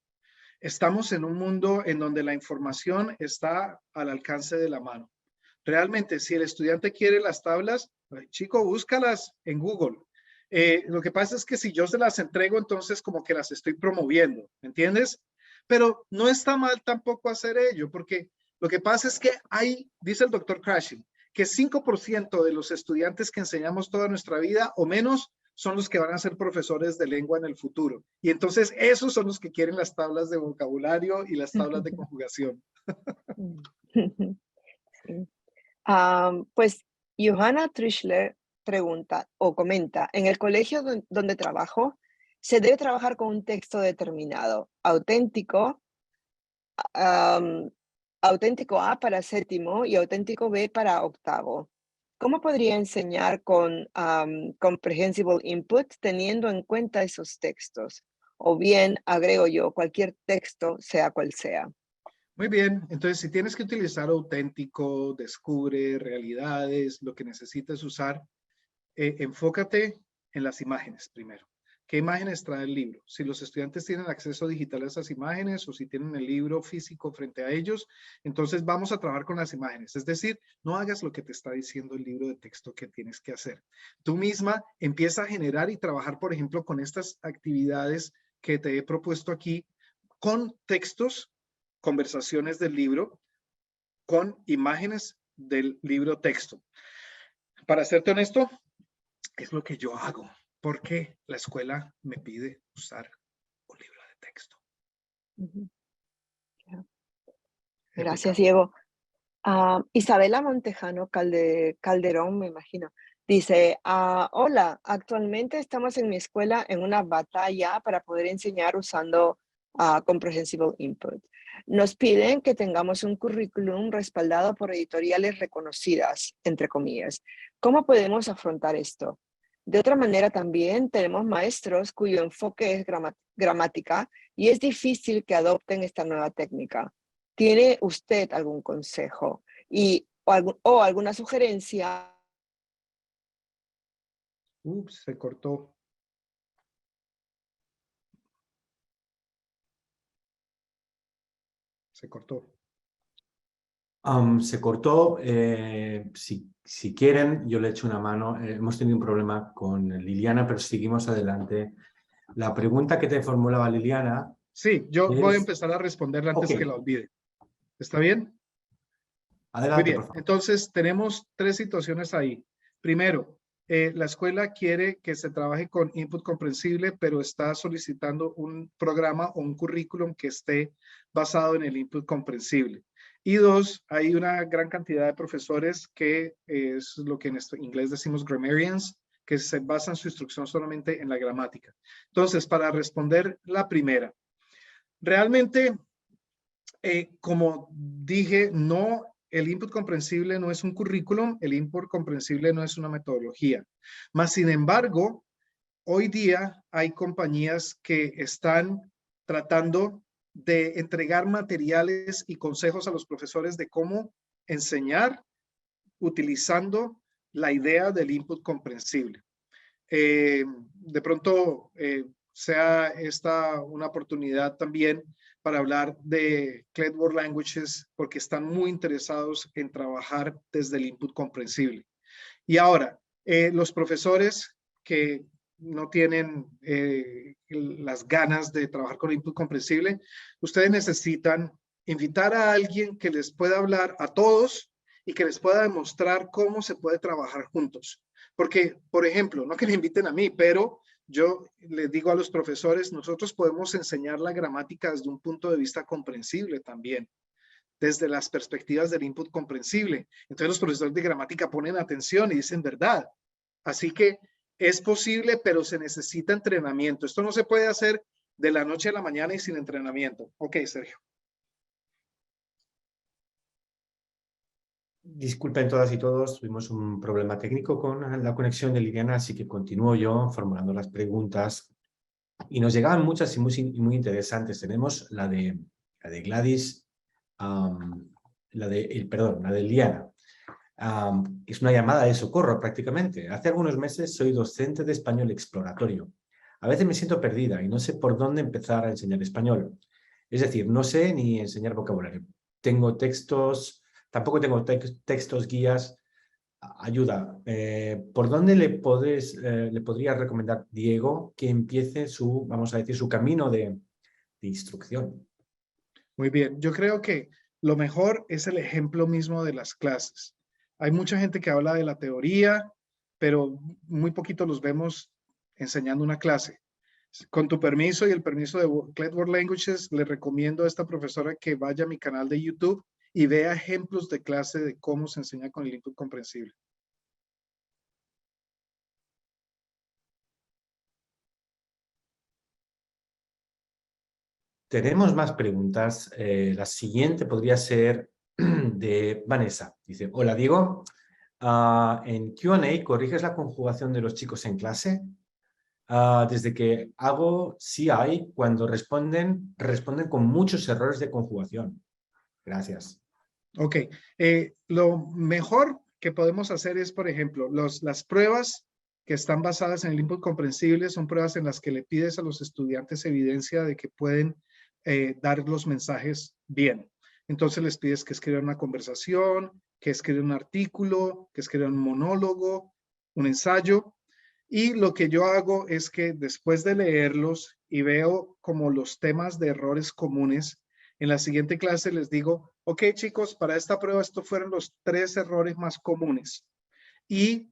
Estamos en un mundo en donde la información está al alcance de la mano. Realmente, si el estudiante quiere las tablas, chico, búscalas en Google. Lo que pasa es que si yo se las entrego, entonces como que las estoy promoviendo, ¿me entiendes? Pero no está mal tampoco hacer ello, porque lo que pasa es que hay, dice el doctor Crashing, que 5% de los estudiantes que enseñamos toda nuestra vida o menos son los que van a ser profesores de lengua en el futuro. Y entonces esos son los que quieren las tablas de vocabulario y las tablas de conjugación. Sí. Pues Johanna Trischler pregunta o comenta, en el colegio donde trabajo, se debe trabajar con un texto determinado, auténtico, am, auténtico A para séptimo y auténtico B para octavo. ¿Cómo podría enseñar con comprehensible input teniendo en cuenta esos textos? O bien, agrego yo, cualquier texto, sea cual sea. Muy bien, entonces si tienes que utilizar auténtico, descubre, realidades, lo que necesites usar, enfócate en las imágenes primero. ¿Qué imágenes trae el libro? Si los estudiantes tienen acceso digital a esas imágenes o si tienen el libro físico frente a ellos, entonces vamos a trabajar con las imágenes. Es decir, no hagas lo que te está diciendo el libro de texto que tienes que hacer. Tú misma empieza a generar y trabajar, por ejemplo, con estas actividades que te he propuesto aquí, con textos, conversaciones del libro, con imágenes del libro texto. Para serte honesto, es lo que yo hago, porque la escuela me pide usar un libro de texto. Ujú, ya. Es mi Gracias, campo. Diego. Isabela Montejano Calderón, me imagino, dice, hola, actualmente estamos en mi escuela en una batalla para poder enseñar usando Comprehensible Input. Nos piden que tengamos un currículum respaldado por editoriales reconocidas, entre comillas. ¿Cómo podemos afrontar esto? De otra manera, también tenemos maestros cuyo enfoque es gramática y es difícil que adopten esta nueva técnica. ¿Tiene usted algún consejo o alguna sugerencia? Ups, se cortó. Se cortó. Se cortó. Si quieren, yo le echo una mano. Hemos tenido un problema con Liliana, pero seguimos adelante. La pregunta que te formulaba Liliana Sí, yo voy a es... empezar a responderla Ok, antes que la olvide. ¿Está bien? Muy adelante, por bien. favor. Entonces, tenemos tres situaciones ahí. Primero, la escuela quiere que se trabaje con input comprensible, pero está solicitando un programa o un currículum que esté basado en el input comprensible. Y dos, hay una gran cantidad de profesores que es lo que en inglés decimos grammarians, que se basan su instrucción solamente en la gramática. Entonces, para responder la primera, realmente, como dije, no, el input comprensible no es un currículum, el input comprensible no es una metodología. Mas, sin embargo, hoy día hay compañías que están tratando de entregar materiales y consejos a los profesores de cómo enseñar utilizando la idea del input comprensible. De pronto, sea esta una oportunidad también para hablar de Clever Languages, porque están muy interesados en trabajar desde el input comprensible. Y ahora, los profesores que no tienen las ganas de trabajar con input comprensible, ustedes necesitan invitar a alguien que les pueda hablar a todos y que les pueda demostrar cómo se puede trabajar juntos. Porque, por ejemplo, no que me inviten a mí, pero yo les digo a los profesores, nosotros podemos enseñar la gramática desde un punto de vista comprensible también, desde las perspectivas del input comprensible. Entonces los profesores de gramática ponen atención y dicen verdad. Así que es posible, pero se necesita entrenamiento. Esto no se puede hacer de la noche a la mañana y sin entrenamiento. Ok, Sergio. Disculpen todas y todos, tuvimos un problema técnico con la conexión de Liliana, así que continúo yo formulando las preguntas. Y nos llegaban muchas y muy interesantes. Tenemos la de Gladys, la de Liliana. Es una llamada de socorro prácticamente. Hace algunos meses soy docente de español exploratorio. A veces me siento perdida y no sé por dónde empezar a enseñar español. Es decir, no sé ni enseñar vocabulario. Tengo textos, tampoco tengo textos, guías. Ayuda. ¿Por dónde le podría recomendar, Diego, que empiece su, vamos a decir, su camino de instrucción? Muy bien. Yo creo que lo mejor es el ejemplo mismo de las clases. Hay mucha gente que habla de la teoría, pero muy poquito los vemos enseñando una clase. Con tu permiso y el permiso de Clever Languages, le recomiendo a esta profesora que vaya a mi canal de YouTube y vea ejemplos de clase de cómo se enseña con el input comprensible. Tenemos más preguntas. La siguiente podría ser de Vanessa. Dice, hola Diego, en Q&A ¿corriges la conjugación de los chicos en clase? Desde que hago CI, cuando responden con muchos errores de conjugación. Gracias. Ok, lo mejor que podemos hacer es, por ejemplo, las pruebas que están basadas en el input comprensible son pruebas en las que le pides a los estudiantes evidencia de que pueden dar los mensajes bien. Entonces les pides que escriban una conversación, que escriban un artículo, que escriban un monólogo, un ensayo. Y lo que yo hago es que después de leerlos y veo como los temas de errores comunes, en la siguiente clase les digo, ok chicos, para esta prueba estos fueron los 3 errores más comunes. Y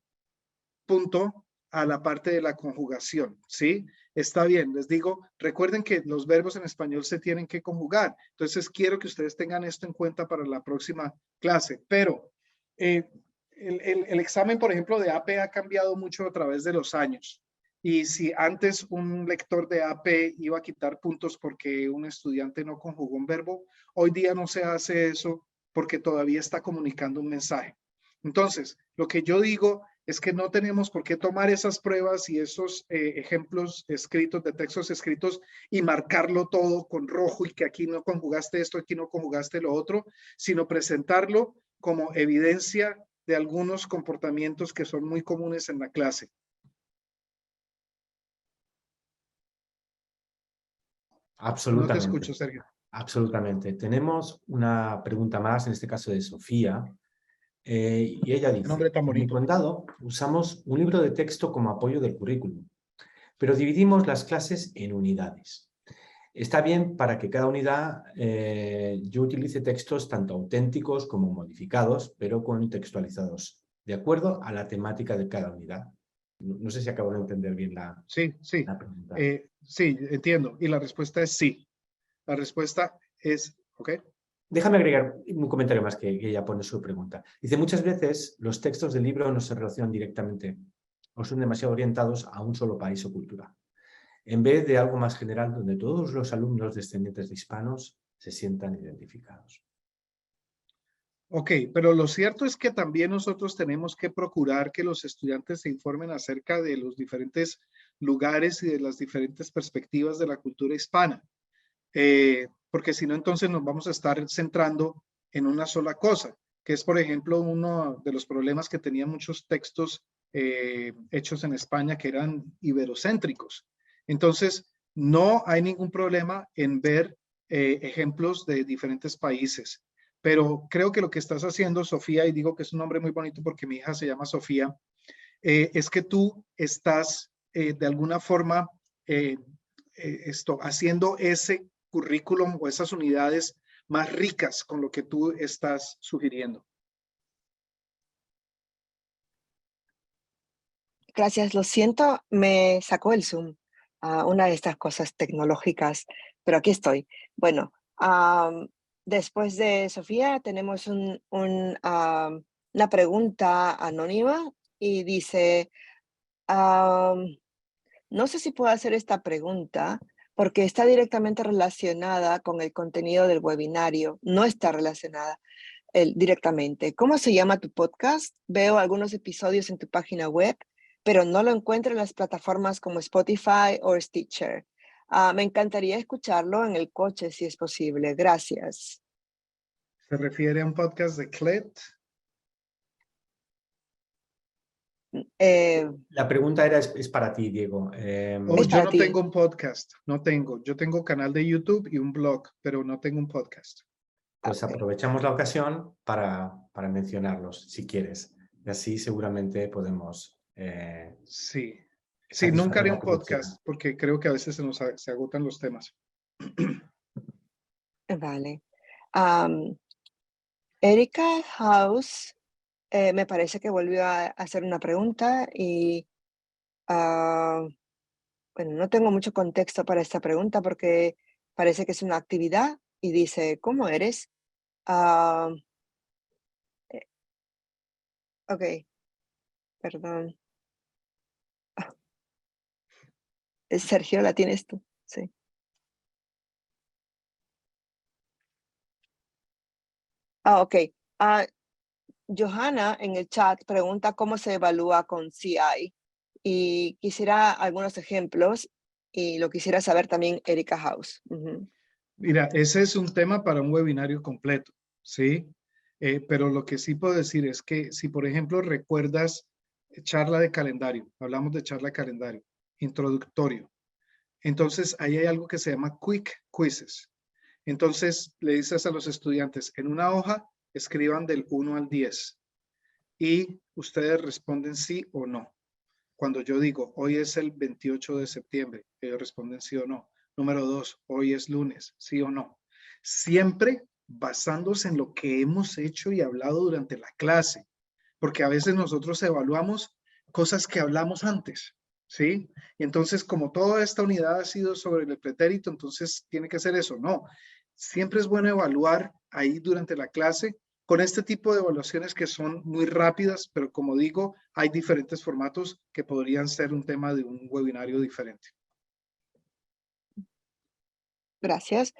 punto a la parte de la conjugación, ¿sí? Está bien, les digo, recuerden que los verbos en español se tienen que conjugar. Entonces quiero que ustedes tengan esto en cuenta para la próxima clase. Pero el examen, por ejemplo, de AP ha cambiado mucho a través de los años. Y si antes un lector de AP iba a quitar puntos porque un estudiante no conjugó un verbo, hoy día no se hace eso porque todavía está comunicando un mensaje. Entonces, lo que yo digo es que no tenemos por qué tomar esas pruebas y esos ejemplos escritos de textos escritos y marcarlo todo con rojo y que aquí no conjugaste esto, aquí no conjugaste lo otro, sino presentarlo como evidencia de algunos comportamientos que son muy comunes en la clase. Absolutamente. No te escucho, Sergio. Absolutamente. Tenemos una pregunta más, en este caso de Sofía, y ella dice, Nombre tan en mi bonito. condado usamos un libro de texto como apoyo del currículum, pero dividimos las clases en unidades. Está bien para que cada unidad yo utilice textos tanto auténticos como modificados, pero contextualizados, de acuerdo a la temática de cada unidad. No sé si acabo de entender bien la pregunta. Sí, entiendo. Y la respuesta es sí. La respuesta es, ¿ok? Déjame agregar un comentario más que ella pone su pregunta. Dice, muchas veces los textos del libro no se relacionan directamente o son demasiado orientados a un solo país o cultura, en vez de algo más general donde todos los alumnos descendientes de hispanos se sientan identificados. Ok, pero lo cierto es que también nosotros tenemos que procurar que los estudiantes se informen acerca de los diferentes lugares y de las diferentes perspectivas de la cultura hispana. Porque si no, entonces nos vamos a estar centrando en una sola cosa, que es, por ejemplo, uno de los problemas que tenían muchos textos hechos en España que eran iberocéntricos. Entonces, No hay ningún problema en ver ejemplos de diferentes países, pero creo que lo que estás haciendo, Sofía, y digo que es un nombre muy bonito porque mi hija se llama Sofía, es que tú estás de alguna forma haciendo ese currículum o esas unidades más ricas con lo que tú estás sugiriendo. Gracias, lo siento, me sacó el Zoom, una de estas cosas tecnológicas, pero aquí estoy. Bueno, después de Sofía tenemos una pregunta anónima y dice, no sé si puedo hacer esta pregunta porque está directamente relacionada con el contenido del webinario, no está relacionada directamente. ¿Cómo se llama tu podcast? Veo algunos episodios en tu página web, pero no lo encuentro en las plataformas como Spotify o Stitcher. Me encantaría escucharlo en el coche si es posible. Gracias. ¿Se refiere a un podcast de CLET? La pregunta es para ti, Diego. Es Yo para no ti. tengo un podcast, no tengo. Yo tengo canal de YouTube y un blog, pero no tengo un podcast. Pues Ok. aprovechamos la ocasión para mencionarlos, si quieres. Y así seguramente podemos Sí, sí, nunca satisfacer haré la un curiosidad. podcast porque creo que a veces se agotan los temas. Vale. Erika House me parece que volvió a hacer una pregunta y bueno, no tengo mucho contexto para esta pregunta porque parece que es una actividad y dice, ¿cómo eres? Ah, ok, perdón. Sergio, ¿la tienes tú? Sí. Ok. Johanna en el chat pregunta cómo se evalúa con CI y quisiera algunos ejemplos y lo quisiera saber también Erika House. Mira, ese es un tema para un webinario completo, ¿sí? Pero lo que sí puedo decir es que si, por ejemplo, recuerdas charla de calendario, hablamos de charla de calendario, introductorio. Entonces, ahí hay algo que se llama quick quizzes. Entonces, le dices a los estudiantes, en una hoja, escriban del 1 al 10 y ustedes responden sí o no. Cuando yo digo, hoy es el 28 de septiembre, ellos responden sí o no. Número 2, hoy es lunes, sí o no. Siempre basándose en lo que hemos hecho y hablado durante la clase, porque a veces nosotros evaluamos cosas que hablamos antes, ¿sí? Y entonces, como toda esta unidad ha sido sobre el pretérito, entonces tiene que ser eso. No, siempre es bueno evaluar ahí durante la clase con este tipo de evaluaciones que son muy rápidas, pero como digo, hay diferentes formatos que podrían ser un tema de un webinario diferente. Gracias.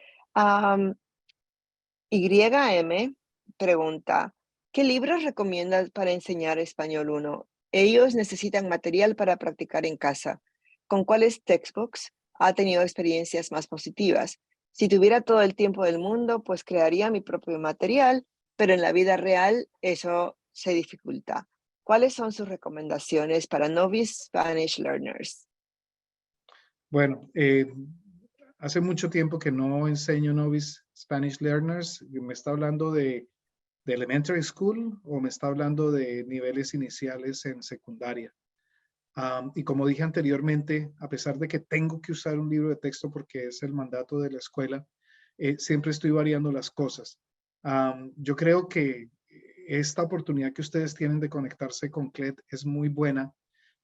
YM pregunta, ¿qué libros recomiendas para enseñar español 1? Ellos necesitan material para practicar en casa. ¿Con cuáles textbooks ha tenido experiencias más positivas? Si tuviera todo el tiempo del mundo, pues crearía mi propio material, pero en la vida real eso se dificulta. ¿Cuáles son sus recomendaciones para novice Spanish learners? Bueno, hace mucho tiempo que no enseño novice Spanish learners. ¿Me está hablando de elementary school o me está hablando de niveles iniciales en secundaria? Y como dije anteriormente, a pesar de que tengo que usar un libro de texto porque es el mandato de la escuela, siempre estoy variando las cosas. Yo creo que esta oportunidad que ustedes tienen de conectarse con CLET es muy buena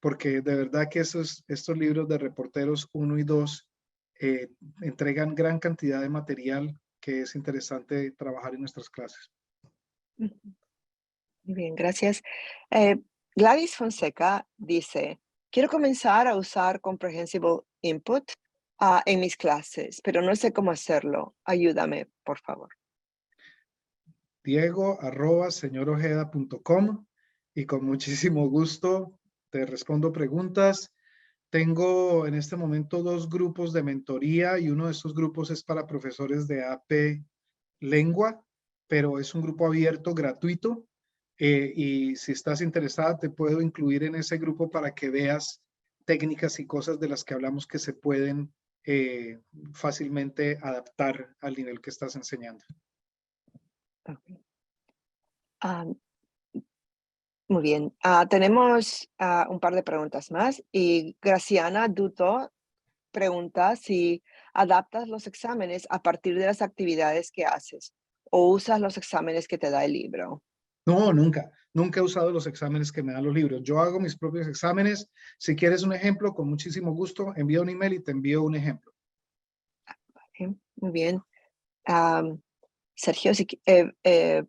porque de verdad que estos libros de reporteros 1 y 2 entregan gran cantidad de material que es interesante trabajar en nuestras clases. Muy bien, gracias. Gladys Fonseca dice, quiero comenzar a usar Comprehensible Input en mis clases, pero no sé cómo hacerlo. Ayúdame, por favor. Diego@señorojeda.com y con muchísimo gusto te respondo preguntas. Tengo en este momento 2 grupos de mentoría y uno de estos grupos es para profesores de AP Lengua, pero es un grupo abierto, gratuito. Y si estás interesada, te puedo incluir en ese grupo para que veas técnicas y cosas de las que hablamos que se pueden fácilmente adaptar al nivel que estás enseñando. Ok. Ah, muy bien. Tenemos un par de preguntas más y Graciana Duto pregunta si adaptas los exámenes a partir de las actividades que haces o usas los exámenes que te da el libro. No, nunca. Nunca he usado los exámenes que me dan los libros. Yo hago mis propios exámenes. Si quieres un ejemplo, con muchísimo gusto, envía un email y te envío un ejemplo. Muy bien. Sergio,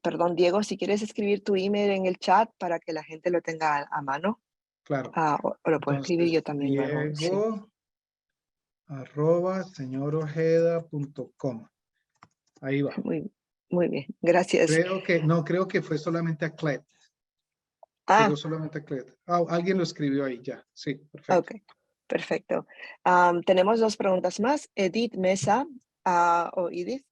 perdón, Diego, si quieres escribir tu email en el chat para que la gente lo tenga a mano, Claro. o lo puedo escribir yo Entonces, también luego. Sí. Diego@señorojeda.com. Ahí va. Muy bien, gracias. Creo que fue solamente a Clet. Ah, Llegó solamente a Clet. Alguien lo escribió ahí ya. Sí, perfecto. ok, perfecto. Tenemos dos preguntas más. Edith Mesa, o Edith,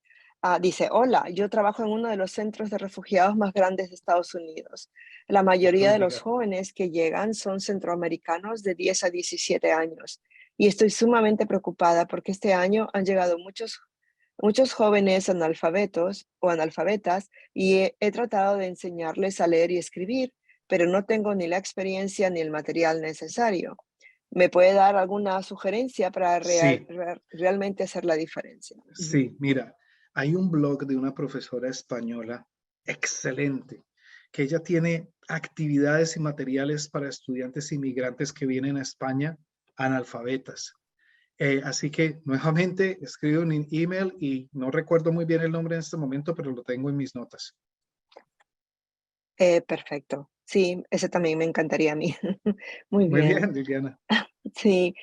dice, hola, yo trabajo en uno de los centros de refugiados más grandes de Estados Unidos. La mayoría de los Bendiga. jóvenes que llegan son centroamericanos de 10 a 17 años y estoy sumamente preocupada porque este año han llegado muchos jóvenes analfabetos o analfabetas y he tratado de enseñarles a leer y escribir, pero no tengo ni la experiencia ni el material necesario. ¿Me puede dar alguna sugerencia para Sí, realmente hacer la diferencia? sí, mira, hay un blog de una profesora española excelente, que ella tiene actividades y materiales para estudiantes inmigrantes que vienen a España analfabetas. Así que nuevamente escribo un email y no recuerdo muy bien el nombre en este momento, pero lo tengo en mis notas. Perfecto. Sí, ese también me encantaría a mí. Muy Muy bien. bien, Liliana. Sí.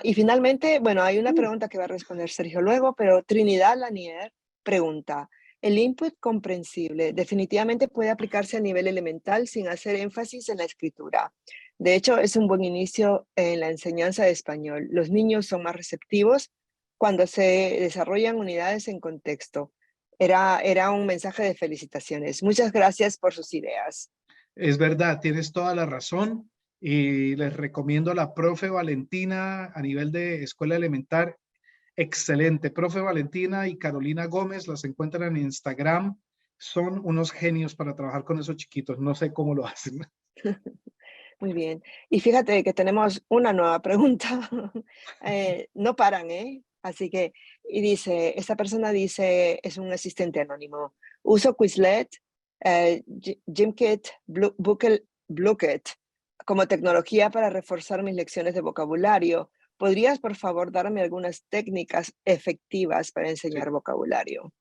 Y finalmente, bueno, hay una pregunta que va a responder Sergio luego, pero Trinidad Lanier pregunta, ¿el input comprensible definitivamente puede aplicarse a nivel elemental sin hacer énfasis en la escritura? De hecho, es un buen inicio en la enseñanza de español. Los niños son más receptivos cuando se desarrollan unidades en contexto. Era un mensaje de felicitaciones. Muchas gracias por sus ideas. Es verdad, tienes toda la razón y les recomiendo a la profe Valentina a nivel de escuela elemental. Excelente, profe Valentina y Carolina Gómez, las encuentran en Instagram. Son unos genios para trabajar con esos chiquitos. No sé cómo lo hacen. Muy bien. Y fíjate que tenemos una nueva pregunta. No paran, ¿eh? Así que, y dice, esta persona dice, es un asistente anónimo. Uso Quizlet, Gimkit, Blooket como tecnología para reforzar mis lecciones de vocabulario. ¿Podrías, por favor, darme algunas técnicas efectivas para Sí. enseñar vocabulario?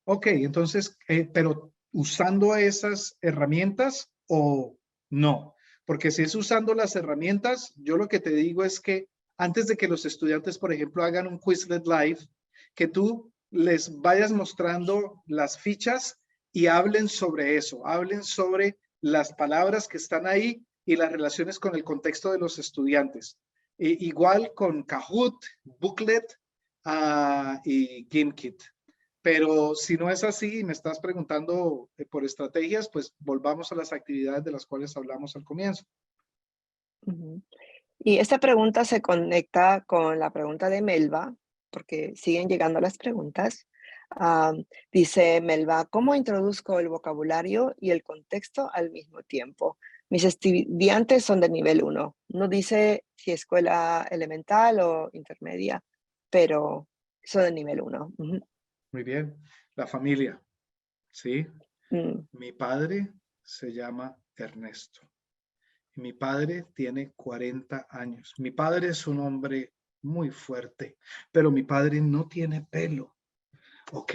Ok, entonces, pero usando esas herramientas o no, porque si es usando las herramientas, yo lo que te digo es que antes de que los estudiantes, por ejemplo, hagan un Quizlet Live, que tú les vayas mostrando las fichas y hablen sobre eso, hablen sobre las palabras que están ahí y las relaciones con el contexto de los estudiantes. Igual con Kahoot, Booklet y Gimkit. Pero si no es así y me estás preguntando por estrategias, pues volvamos a las actividades de las cuales hablamos al comienzo. Ujú. Y esta pregunta se conecta con la pregunta de Melba, porque siguen llegando las preguntas. Dice Melba, ¿cómo introduzco el vocabulario y el contexto al mismo tiempo? Mis estudiantes son de nivel 1. No dice si escuela elemental o intermedia, pero son de nivel 1. Ujú. Muy bien. La familia, ¿sí? Mm, Mi padre se llama Ernesto. Mi padre tiene 40 años. Mi padre es un hombre muy fuerte, pero mi padre no tiene pelo. Ok,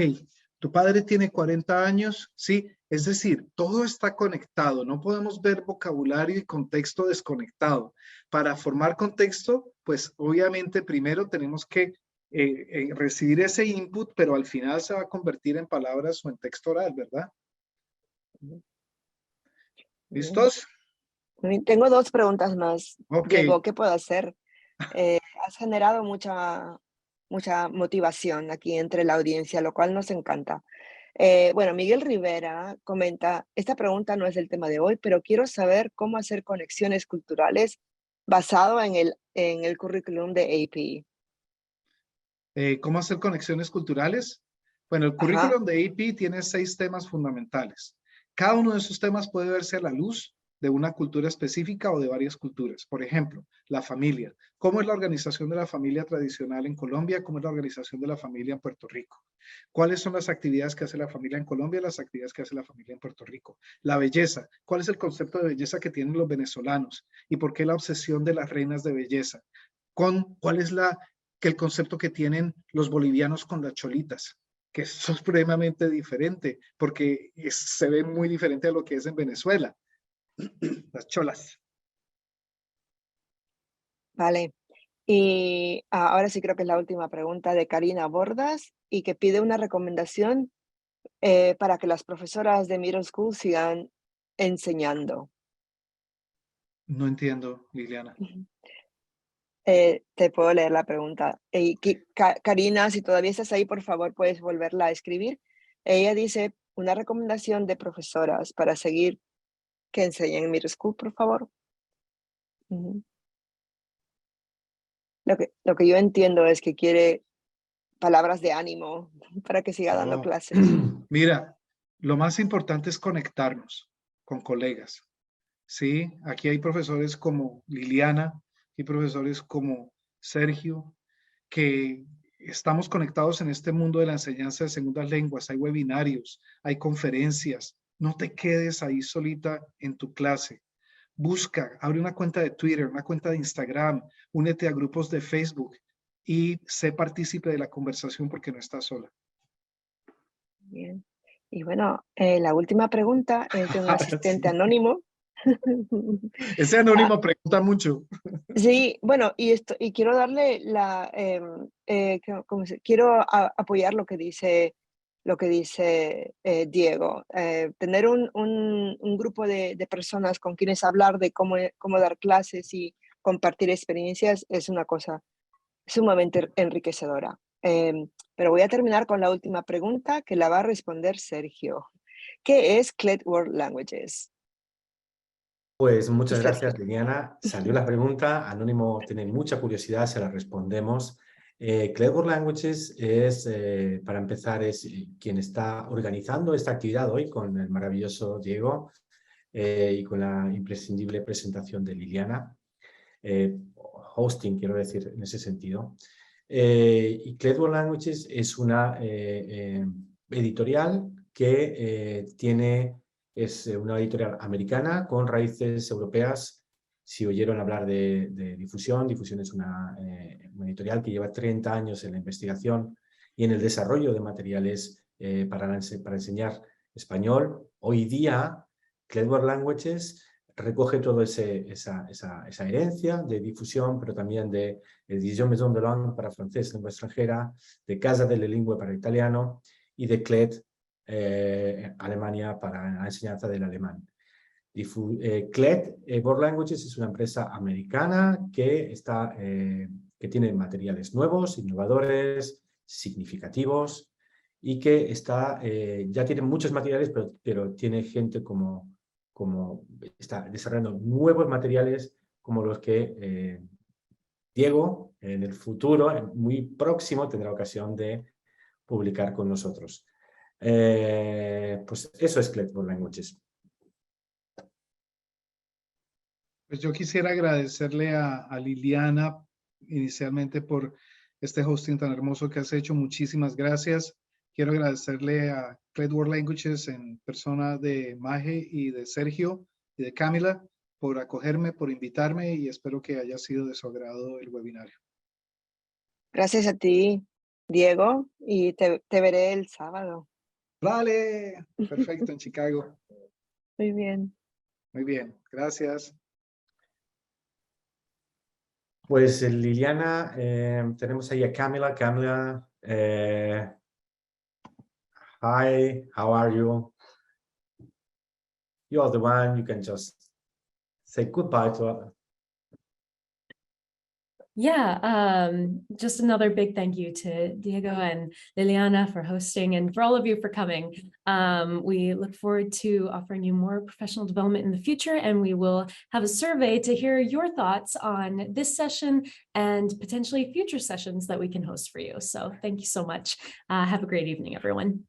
tu padre tiene 40 años, sí, es decir, todo está conectado, no podemos ver vocabulario y contexto desconectado. Para formar contexto, pues obviamente primero tenemos que recibir ese input, pero al final se va a convertir en palabras o en texto oral, ¿verdad? ujú. Bien. ¿Listos? Tengo dos preguntas más. Ok, Diego, ¿qué puedo hacer? Has generado mucha motivación aquí entre la audiencia, lo cual nos encanta. Bueno, Miguel Rivera comenta, esta pregunta no es el tema de hoy, pero quiero saber cómo hacer conexiones culturales basado en el currículum de AP. ¿Cómo hacer conexiones culturales? Bueno, el Ajá. currículum de AP tiene 6 temas fundamentales. Cada uno de esos temas puede verse a la luz de una cultura específica o de varias culturas. Por ejemplo, la familia. ¿Cómo es la organización de la familia tradicional en Colombia? ¿Cómo es la organización de la familia en Puerto Rico? ¿Cuáles son las actividades que hace la familia en Colombia y las actividades que hace la familia en Puerto Rico? La belleza. ¿Cuál es el concepto de belleza que tienen los venezolanos? ¿Y por qué la obsesión de las reinas de belleza? ¿Cuál es el concepto que tienen los bolivianos con las cholitas? Que es supremamente diferente, porque se ve muy diferente a lo que es en Venezuela. Las cholas. Vale. Y ahora sí creo que es la última pregunta de Karina Bordas y que pide una recomendación para que las profesoras de middle school sigan enseñando. No entiendo, Liliana. Ujú. Te puedo leer la pregunta. Karina, si todavía estás ahí, por favor, puedes volverla a escribir. Ella dice una recomendación de profesoras para seguir que enseñen en middle school, por favor. Ujú. Lo que yo entiendo es que quiere palabras de ánimo para que siga dando Oh, clases. mira, lo más importante es conectarnos con colegas. Sí, aquí hay profesores como Liliana y profesores como Sergio, que estamos conectados en este mundo de la enseñanza de segundas lenguas. Hay webinarios, hay conferencias. No te quedes ahí solita en tu clase. Busca, abre una cuenta de Twitter, una cuenta de Instagram, únete a grupos de Facebook y sé partícipe de la conversación porque no estás sola. Bien. Y bueno, la última pregunta es de un Ahora asistente sí. anónimo. Ese Ah, anónimo pregunta mucho. sí, bueno, y quiero darle quiero apoyar lo que dice Diego. Tener un grupo de personas con quienes hablar de cómo dar clases y compartir experiencias es una cosa sumamente enriquecedora. Pero voy a terminar con la última pregunta que la va a responder Sergio. ¿Qué es CLED World Languages? Pues muchas Sergio. gracias, Liliana. Salió la pregunta, Anónimo tiene mucha curiosidad, se la respondemos. Clever Languages es, para empezar, es quien está organizando esta actividad hoy con el maravilloso Diego y con la imprescindible presentación de Liliana. Hosting, quiero decir, en ese sentido. Y Clever Languages es una editorial que es una editorial americana con raíces europeas. Si oyeron hablar de Difusión, Difusión es una editorial que lleva 30 años en la investigación y en el desarrollo de materiales para enseñar español. Hoy día, Clever Languages recoge toda esa herencia de difusión, pero también de Edition Maison de Langue para francés, lengua extranjera, de Casa delle Lingue para italiano y de CLED, Alemania, para la enseñanza del alemán. CLED World Languages es una empresa americana que tiene materiales nuevos, innovadores, significativos y que ya tiene muchos materiales, pero tiene gente como está desarrollando nuevos materiales como los que Diego en el futuro, muy próximo, tendrá ocasión de publicar con nosotros. Pues eso es CLED World Languages. Pues yo quisiera agradecerle a Liliana inicialmente por este hosting tan hermoso que has hecho. Muchísimas gracias. Quiero agradecerle a CLED World Languages en persona de Maje y de Sergio y de Camila por acogerme, por invitarme y espero que haya sido de su agrado el webinario. Gracias a ti, Diego, y te veré el sábado. Vale, perfecto, en Chicago. Muy bien. Muy bien, gracias. Pues Liliana, tenemos ahí a Camila. Camila, hi, how are you? You are the one, you can just say goodbye to Yeah, just another big thank you to Diego and Liliana for hosting and for all of you for coming. We look forward to offering you more professional development in the future, and we will have a survey to hear your thoughts on this session and potentially future sessions that we can host for you. So thank you so much. Have a great evening, everyone.